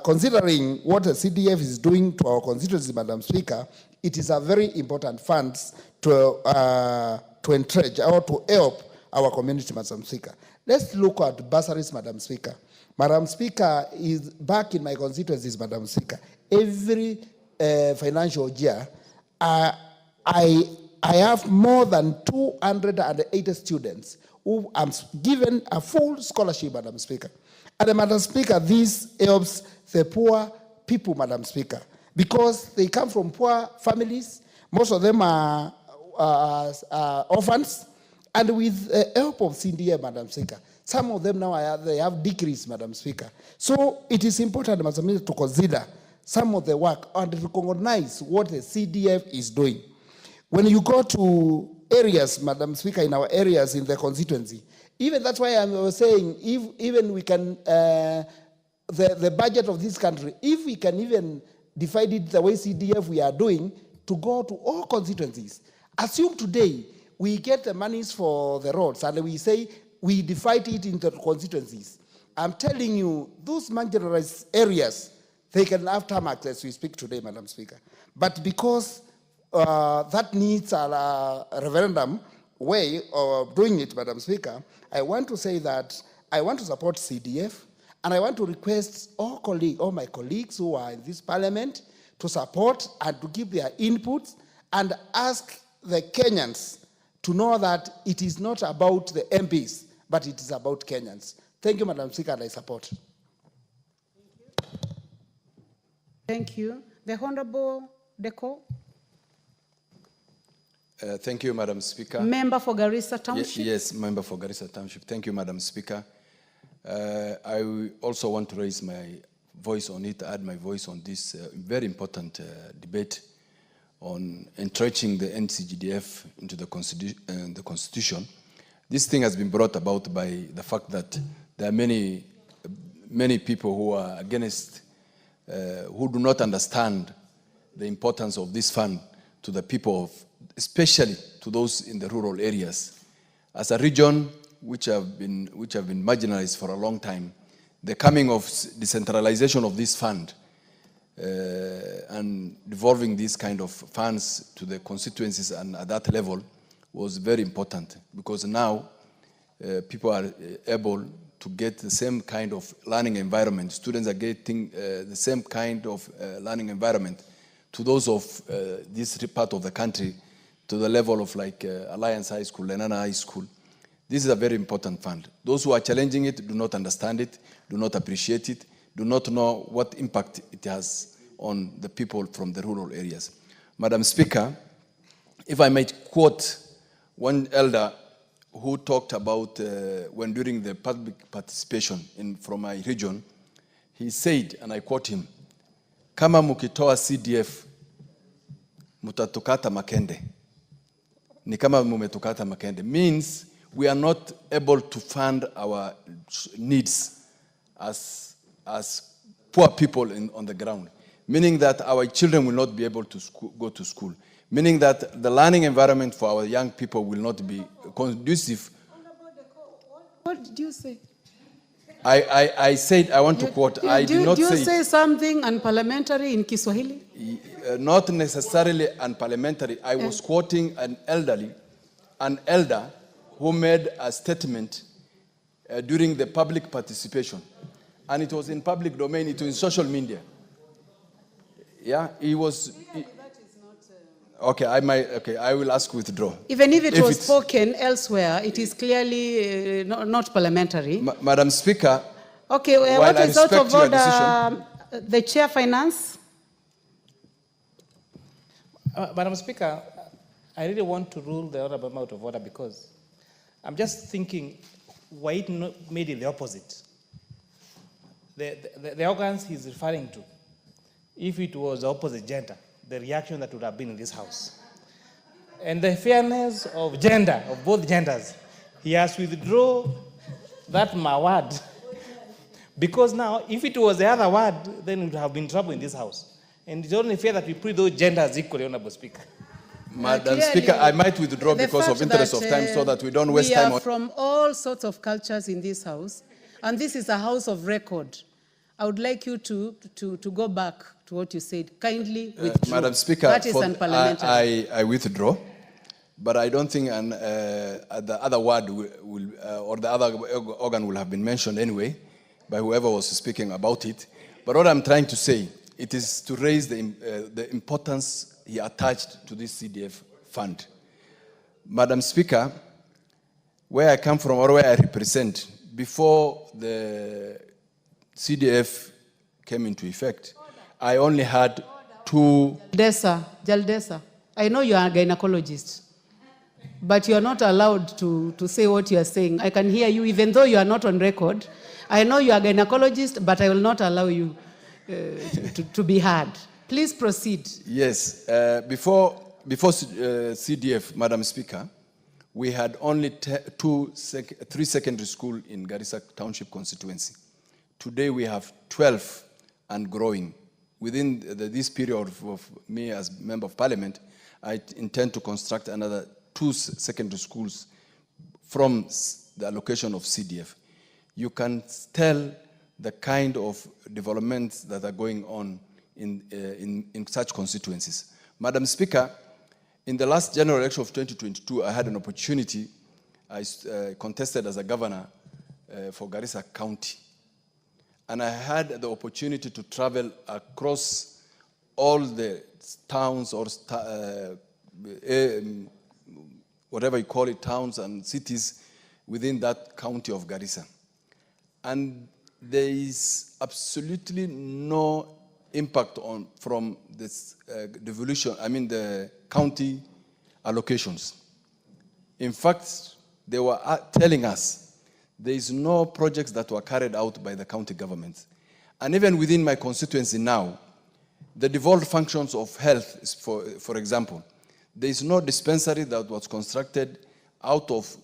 considering what the CDF is doing to our constituency, Madam Speaker, it is a very important fund to entrench or to help our community, Madam Speaker. Let's look at bursaries, Madam Speaker. Madam Speaker, is back in my constituencies, Madam Speaker. Every financial year, I have more than 280 students who am given a full scholarship, Madam Speaker. And Madam Speaker, this helps the poor people, Madam Speaker, because they come from poor families. Most of them are orphans. And with the help of CDA, Madam Speaker, some of them now they have degrees, Madam Speaker. So it is important, Madam Speaker, to consider some of the work and recognize what the CDF is doing. When you go to areas, Madam Speaker, in our areas in the constituency, even that's why I was saying, if even we can, the budget of this country, if we can even divide it the way CDF we are doing, to go to all constituencies. Assume today, we get the monies for the roads, and we say we divide it into constituencies. I'm telling you, those marginalized areas, they can have tarmac as we speak today, Madam Speaker. But because that needs a referendum way of doing it, Madam Speaker, I want to say that I want to support CDF, and I want to request all my colleagues who are in this parliament to support and to give their inputs and ask the Kenyans to know that it is not about the MPs, but it is about Kenyans. Thank you, Madam Speaker, and I support. Thank you. The Honorable Deco. Thank you, Madam Speaker. Member for Garissa Township. Yes, member for Garissa Township. Thank you, Madam Speaker. I also want to raise my voice on it, add my voice on this very important debate on entrenching the NCGDF into the Constitution. This thing has been brought about by the fact that there are many people who are against, who do not understand the importance of this fund to the people of, especially to those in the rural areas. As a region which have been marginalized for a long time, the coming of decentralization of this fund and devolving these kind of funds to the constituencies and at that level was very important, because now people are able to get the same kind of learning environment. Students are getting the same kind of learning environment to those of this part of the country, to the level of like Alliance High School, Lenana High School. This is a very important fund. Those who are challenging it do not understand it, do not appreciate it, do not know what impact it has on the people from the rural areas. Madam Speaker, if I might quote one elder who talked about when during the public participation from my region, he said, and I quote him, "Kama mukitoa CDF, mutatukata makende." Ni kama mumetukata makende. Means we are not able to fund our needs as poor people on the ground. Meaning that our children will not be able to go to school. Meaning that the learning environment for our young people will not be conducive. What did you say? I said, I want to quote, I did not say... Do you say something unparliamentary in Kiswahili? Not necessarily unparliamentary. I was quoting an elder who made a statement during the public participation. And it was in public domain, it was in social media. Yeah, he was... Okay, I will ask withdraw. Even if it was spoken elsewhere, it is clearly not parliamentary. Madam Speaker, okay, what is out of order? The Chair Finance? Madam Speaker, I really want to rule the honorable member out of order, because I'm just thinking why it not made it the opposite. The organs he's referring to, if it was the opposite gender, the reaction that would have been in this house. And the fairness of gender, of both genders, he has withdrawn that my word. Because now, if it was the other word, then we would have been trouble in this house. And it's only fair that we put those genders equally, Honorable Speaker. Madam Speaker, I might withdraw because of interest of time, so that we don't waste time. We are from all sorts of cultures in this house, and this is a house of record. I would like you to go back to what you said. Kindly withdraw. Madam Speaker, that is unparliamentary. I withdraw, but I don't think the other word will or the other organ will have been mentioned anyway by whoever was speaking about it. But what I'm trying to say, it is to raise the importance he attached to this CDF fund. Madam Speaker, where I come from or where I represent, before the CDF came into effect, I only had two... Jaldesa, I know you are a gynecologist, but you are not allowed to say what you are saying. I can hear you, even though you are not on record. I know you are a gynecologist, but I will not allow you to be heard. Please proceed. Yes. Before CDF, Madam Speaker, we had only three secondary schools in Garissa Township constituency. Today we have 12 and growing. Within this period of me as Member of Parliament, I intend to construct another 2 secondary schools from the allocation of CDF. You can tell the kind of developments that are going on in such constituencies. Madam Speaker, in the last general election of 2022, I had an opportunity. I contested as a governor for Garissa County. And I had the opportunity to travel across all the towns or whatever you call it, towns and cities within that county of Garissa. And there is absolutely no impact from this devolution, the county allocations. In fact, they were telling us there is no projects that were carried out by the county government. And even within my constituency now, the devolved functions of health, for example, there is no dispensary that was constructed out of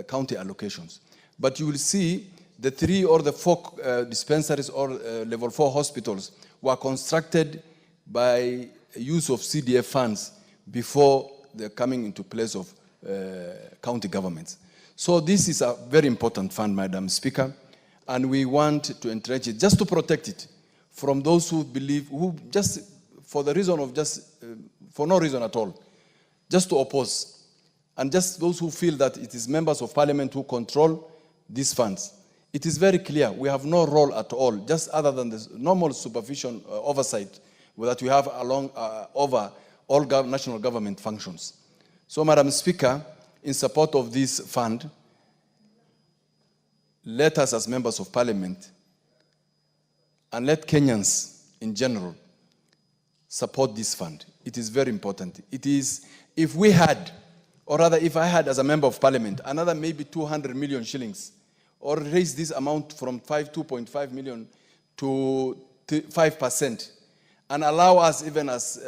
county allocations. But you will see the 3 or the 4 dispensaries or level 4 hospitals were constructed by use of CDF funds before the coming into place of county governments. So this is a very important fund, Madam Speaker, and we want to entrench it just to protect it from those who believe, who just for the reason of for no reason at all, just to oppose, and just those who feel that it is members of parliament who control these funds. It is very clear we have no role at all, just other than the normal supervision oversight that we have over all national government functions. So, Madam Speaker, in support of this fund, let us as members of parliament and let Kenyans in general support this fund. It is very important. It is, if we had, or rather if I had as a member of parliament, another maybe 200 million shillings, or raise this amount from 2.5 million to 5%, and allow us even as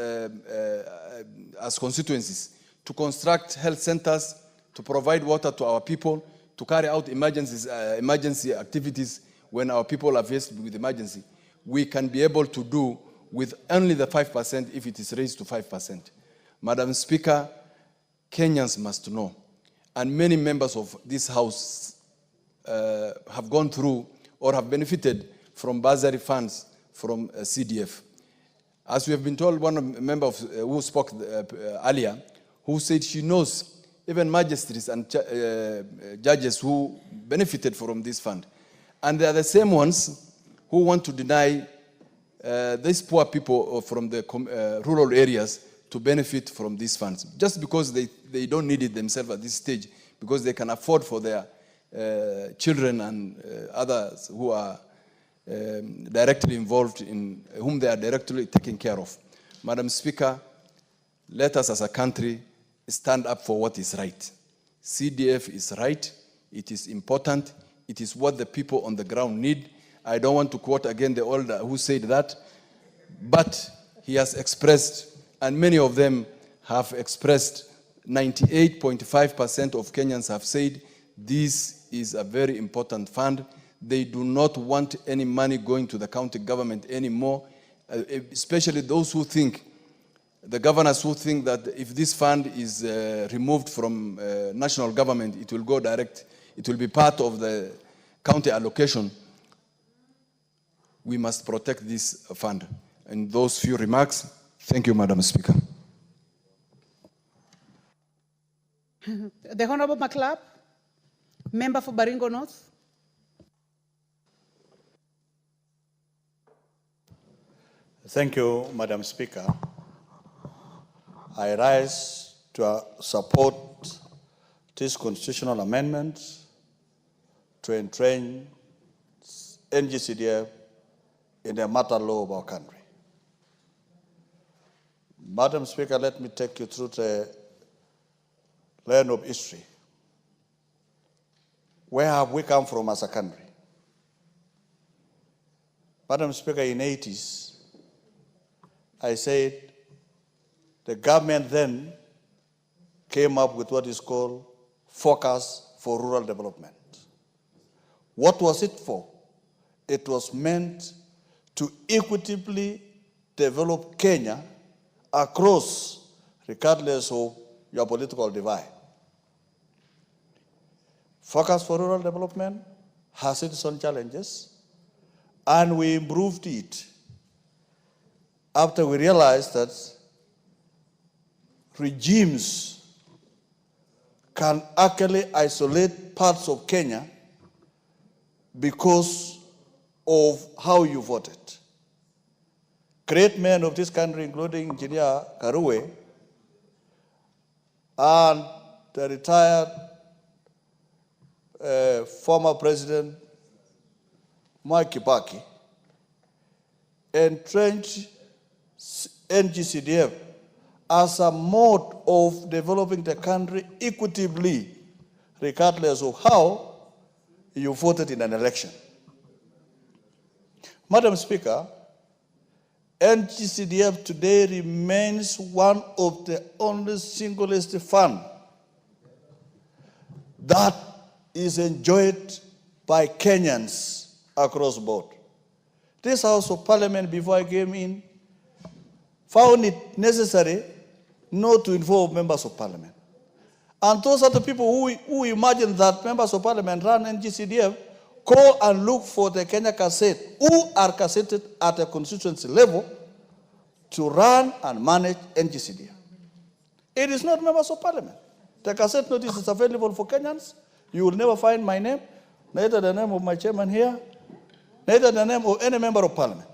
constituencies to construct health centers, to provide water to our people, to carry out emergency activities when our people are faced with emergency, we can be able to do with only the 5% if it is raised to 5%. Madam Speaker, Kenyans must know, and many members of this House have gone through or have benefited from bursary funds from CDF. As we have been told, one member who spoke earlier, who said she knows even magistrates and judges who benefited from this fund. And they are the same ones who want to deny these poor people from the rural areas to benefit from these funds, just because they don't need it themselves at this stage, because they can afford for their children and others who are directly involved in, whom they are directly taking care of. Madam Speaker, let us as a country stand up for what is right. CDF is right, it is important, it is what the people on the ground need. I don't want to quote again the elder who said that, but he has expressed, and many of them have expressed, 98.5% of Kenyans have said this is a very important fund. They do not want any money going to the county government anymore, especially those who think, the governors who think that if this fund is removed from national government, it will go direct, it will be part of the county allocation. We must protect this fund. And those few remarks, thank you, Madam Speaker. The Honorable McLeod, member for Baringo North. Thank you, Madam Speaker. I rise to support this constitutional amendment to entrench NGCDF in the matter law of our country. Madam Speaker, let me take you through the lane of history. Where have we come from as a country? Madam Speaker, in the 80s, I said the government then came up with what is called Focus for Rural Development. What was it for? It was meant to equitably develop Kenya across, regardless of your political divide. Focus for Rural Development has its own challenges, and we improved it after we realized that regimes can actually isolate parts of Kenya because of how you voted. Great men of this country, including Engineer Karuwe and the retired former President Mwai Kibaki, entrenched NGCDF as a mode of developing the country equitably, regardless of how you voted in an election. Madam Speaker, NGCDF today remains one of the only singlest fund that is enjoyed by Kenyans across board. This House of Parliament, before I came in, found it necessary not to involve members of Parliament. And those are the people who imagine that members of Parliament run NGCDF, go and look for the Kenya cassette, who are cassetted at a constituency level to run and manage NGCDF. It is not members of Parliament. The cassette notice is available for Kenyans. You will never find my name, neither the name of my chairman here, neither the name of any member of Parliament.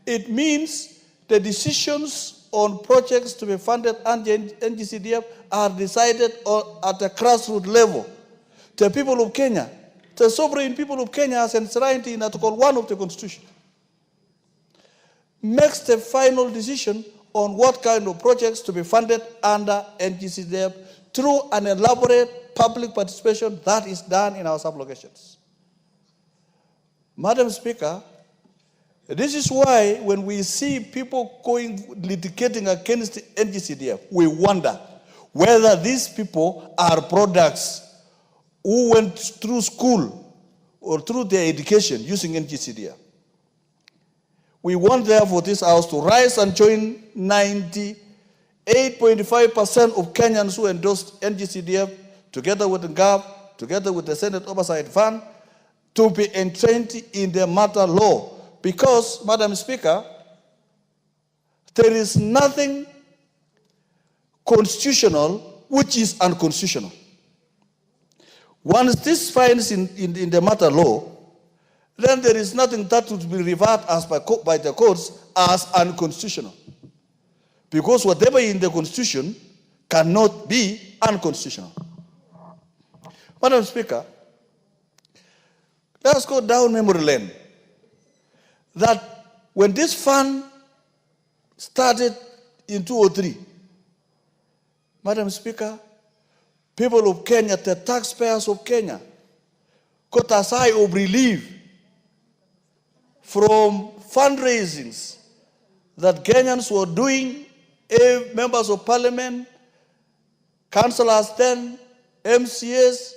It means the decisions on projects to be funded under NGCDF are decided at a grassroots level. The people of Kenya, the sovereign people of Kenya, as enshrined in Article 1 of the Constitution, makes the final decision on what kind of projects to be funded under NGCDF through an elaborate public participation that is done in our sublocations. Madam Speaker, this is why when we see people litigating against NGCDF, we wonder whether these people are products who went through school or through their education using NGCDF. We want, therefore, this House to rise and join 98.5% of Kenyans who endorsed NGCDF, together with the GAV, together with the Senate Oversight Fund, to be entrenched in the matter law. Because, Madam Speaker, there is nothing constitutional which is unconstitutional. Once this finds in the matter law, then there is nothing that would be referred as by the courts as unconstitutional. Because whatever in the Constitution cannot be unconstitutional. Madam Speaker, let's go down memory lane. That when this fund started in 2003, Madam Speaker, people of Kenya, the taxpayers of Kenya, got a sigh of relief from fundraisings that Kenyans were doing. Members of Parliament, councillors then, MCAs,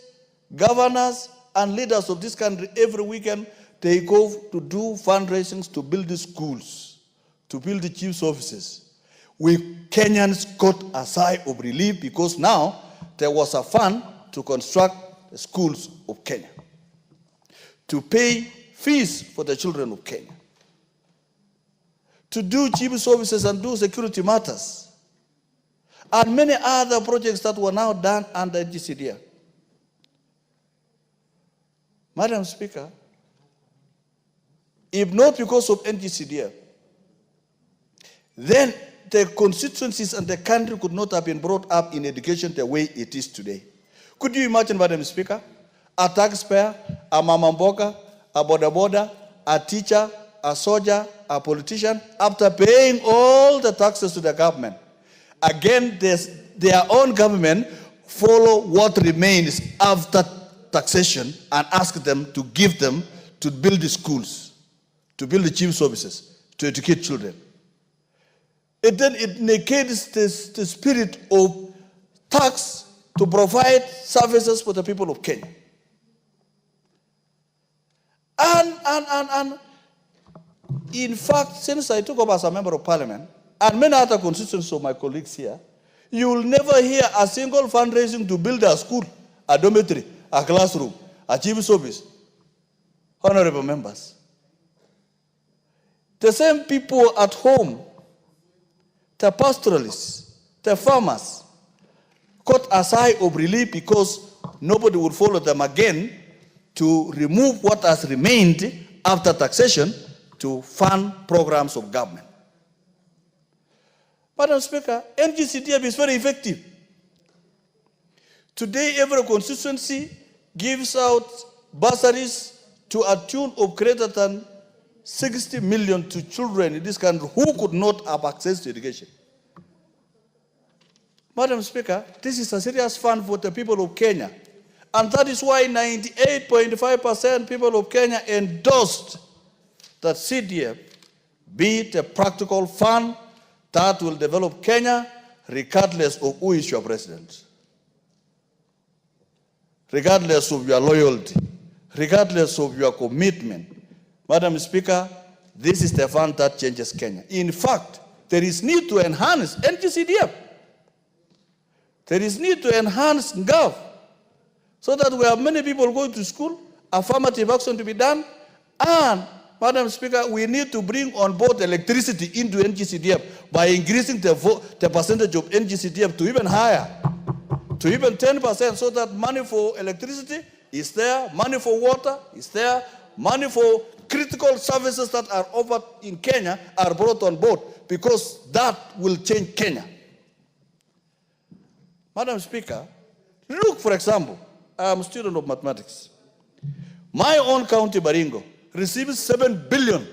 governors, and leaders of this country, every weekend, they go to do fundraisings to build the schools, to build the chief's offices. We Kenyans got a sigh of relief because now there was a fund to construct the schools of Kenya, to pay fees for the children of Kenya, to do chief's offices and do security matters, and many other projects that were now done under NGCDF. Madam Speaker, if not because of NGCDF, then the constituencies and the country could not have been brought up in education the way it is today. Could you imagine, Madam Speaker, a taxpayer, a mama mboga, a boda, a teacher, a soldier, a politician, after paying all the taxes to the government, again, their own government follow what remains after taxation and ask them to give them to build the schools, to build the chief services, to educate children. It negates the spirit of tax to provide services for the people of Kenya. And in fact, since I took up as a member of Parliament, and many other constituencies of my colleagues here, you will never hear a single fundraising to build a school, a dormitory, a classroom, a chief service. Honorable members, the same people at home, the pastoralists, the farmers, got a sigh of relief because nobody would follow them again to remove what has remained after taxation to fund programs of government. Madam Speaker, NGCDF is very effective. Today, every constituency gives out bursaries to a tune of greater than 60 million to children in this country who could not have access to education. Madam Speaker, this is a serious fund for the people of Kenya. And that is why 98.5% people of Kenya endorsed that CDF be it a practical fund that will develop Kenya regardless of who is your president, regardless of your loyalty, regardless of your commitment. Madam Speaker, this is the fund that changes Kenya. In fact, there is need to enhance NGCDF. There is need to enhance GAV so that we have many people going to school, affirmative action to be done, and, Madam Speaker, we need to bring on board electricity into NGCDF by increasing the percentage of NGCDF to even higher, to even 10%, so that money for electricity is there, money for water is there, money for critical services that are offered in Kenya are brought on board, because that will change Kenya. Madam Speaker, look, for example, I am a student of mathematics. My own county, Baringo, receives 7 billion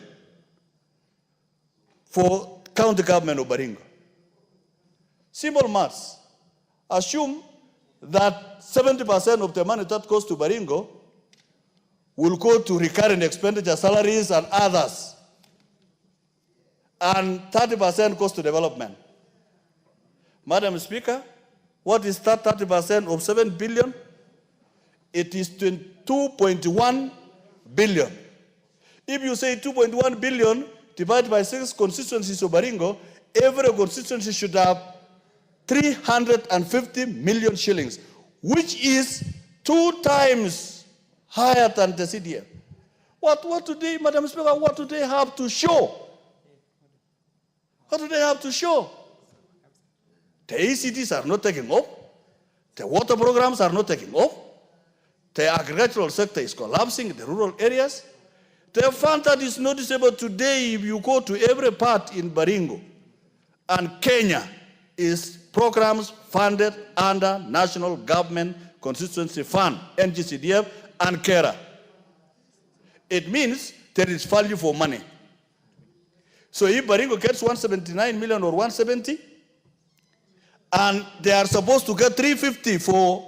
for county government of Baringo. Simple maths. Assume that 70% of the money that goes to Baringo will go to recurring expenditure, salaries and others. And 30% goes to development. Madam Speaker, what is that 30% of 7 billion? It is 2.1 billion. If you say 2.1 billion divided by 6 constituencies of Baringo, every constituency should have 350 million shillings, which is 2 times higher than the CDF. What do they, Madam Speaker, what do they have to show? What do they have to show? The ACTs are not taking off. The water programs are not taking off. The agricultural sector is collapsing in the rural areas. The fund that is noticeable today, if you go to every part in Baringo and Kenya, is programs funded under National Government Constituency Fund, NGCDF, and KERA. It means there is value for money. So if Baringo gets 179 million or 170, and they are supposed to get 350 for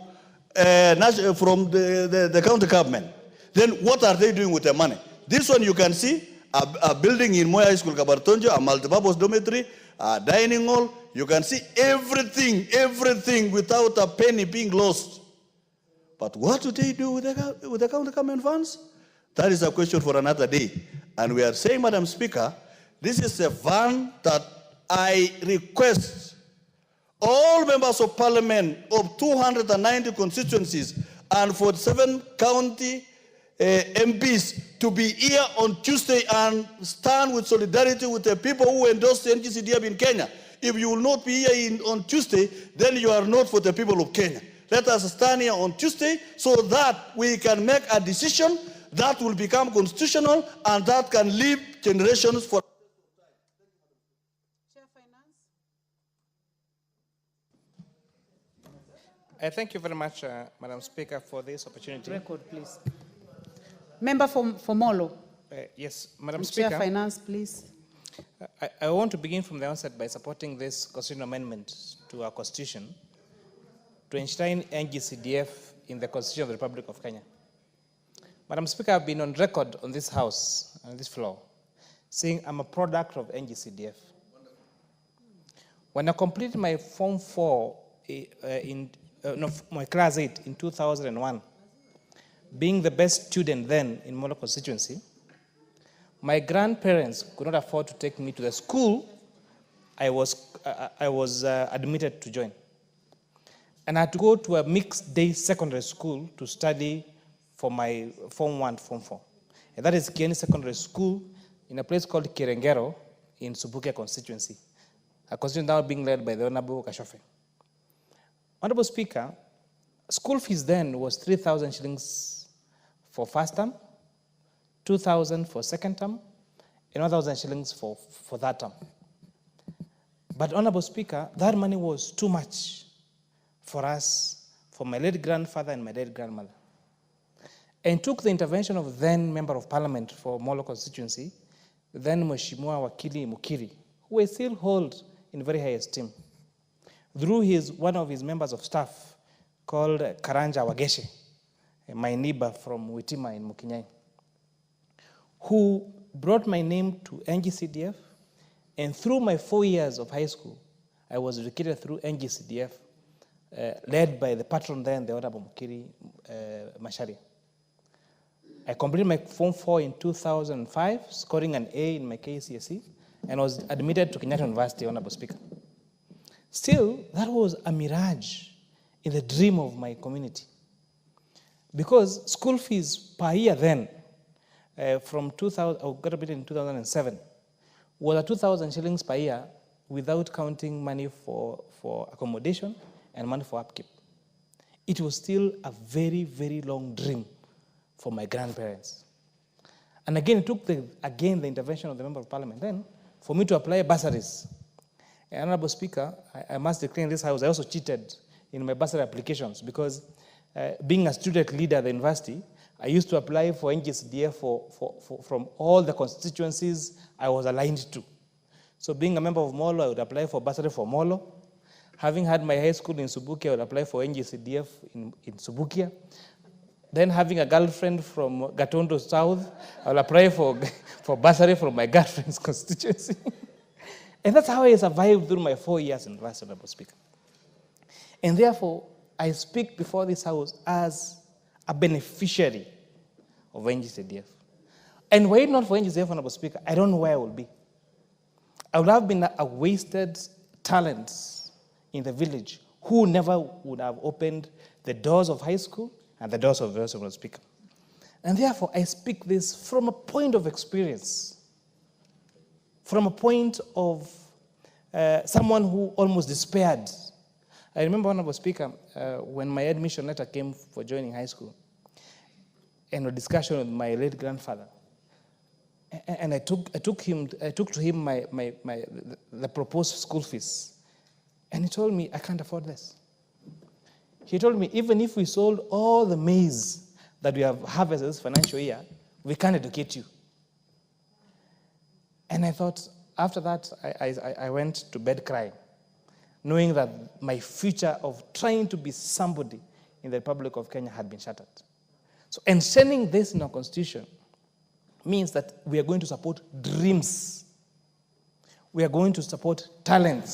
from the county government, then what are they doing with the money? This one you can see, a building in Moya School, Kabartonjo, a multipurpose dormitory, a dining hall. You can see everything without a penny being lost. But what do they do with the county government funds? That is a question for another day. And we are saying, Madam Speaker, this is a fund that I request all members of parliament of 290 constituencies and 47 county MPs to be here on Tuesday and stand with solidarity with the people who endorsed the NGCDF in Kenya. If you will not be here on Tuesday, then you are not for the people of Kenya. Let us stand here on Tuesday so that we can make a decision that will become constitutional and that can live generations for. Thank you very much, Madam Speaker, for this opportunity. Record, please. Member for Molo. Yes, Madam Chair Speaker. Finance, please. I want to begin from the onset by supporting this constitutional amendment to our constitution to enshrine NGCDF in the Constitution of the Republic of Kenya. Madam Speaker, I've been on record on this house, on this floor, saying I'm a product of NGCDF. When I completed my Form 4 my Class 8 in 2001, being the best student then in Molo constituency, my grandparents could not afford to take me to the school I was admitted to join. And I had to go to a mixed day secondary school to study for my Form 1, Form 4. And that is Kieni Secondary School in a place called Kirengero in Subukia constituency, a constituency now being led by the Honorable Kashofe. Honorable Speaker, school fees then was 3,000 shillings for first term, 2,000 for second term, and 1,000 shillings for third term. But Honorable Speaker, that money was too much for us, for my late grandfather and my late grandmother. And took the intervention of then Member of Parliament for Molo constituency, then Mheshimiwa Wakili Mukiri, who I still hold in very high esteem. through one of his members of staff called Karanja Wageshe, my neighbor from Witima in Mukinyai, who brought my name to NGCDF, and through my 4 years of high school, I was educated through NGCDF, led by the patron then, the Honorable Mukiri Macharia. I completed my Form 4 in 2005, scoring an A in my KCSE, and was admitted to Kenyatta University, Honorable Speaker. Still, that was a mirage in the dream of my community. Because school fees per year then, from 2000, I got admitted in 2007, was 2,000 shillings per year without counting money for accommodation and money for upkeep. It was still a very, very long dream for my grandparents. And again, it took the intervention of the Member of Parliament then for me to apply bursaries. Honorable Speaker, I must declare in this House, I also cheated in my bursary applications because being a student leader at the university, I used to apply for NGCDF from all the constituencies I was aligned to. So being a member of Molo, I would apply for bursary for Molo. Having had my high school in Subukia, I would apply for NGCDF in Subukia. Then having a girlfriend from Gatondo South, I will apply for bursary from my girlfriend's constituency. And that's how I survived through my 4 years in University, Honorable Speaker. And therefore, I speak before this House as a beneficiary of NGCDF. And were it not for NGCDF, Honorable Speaker, I don't know where I would be. I would have been a wasted talent in the village who never would have opened the doors of high school and the doors of university, Honorable Speaker. And therefore, I speak this from a point of experience, from a point of someone who almost despaired. I remember, Honorable Speaker, when my admission letter came for joining high school, and a discussion with my late grandfather, and I took to him the proposed school fees, and he told me, I can't afford this. He told me, even if we sold all the maize that we have harvested this financial year, we can't educate you. And I thought, after that, I went to bed crying, knowing that my future of trying to be somebody in the Republic of Kenya had been shattered. So enshrining this in our constitution means that we are going to support dreams. We are going to support talents.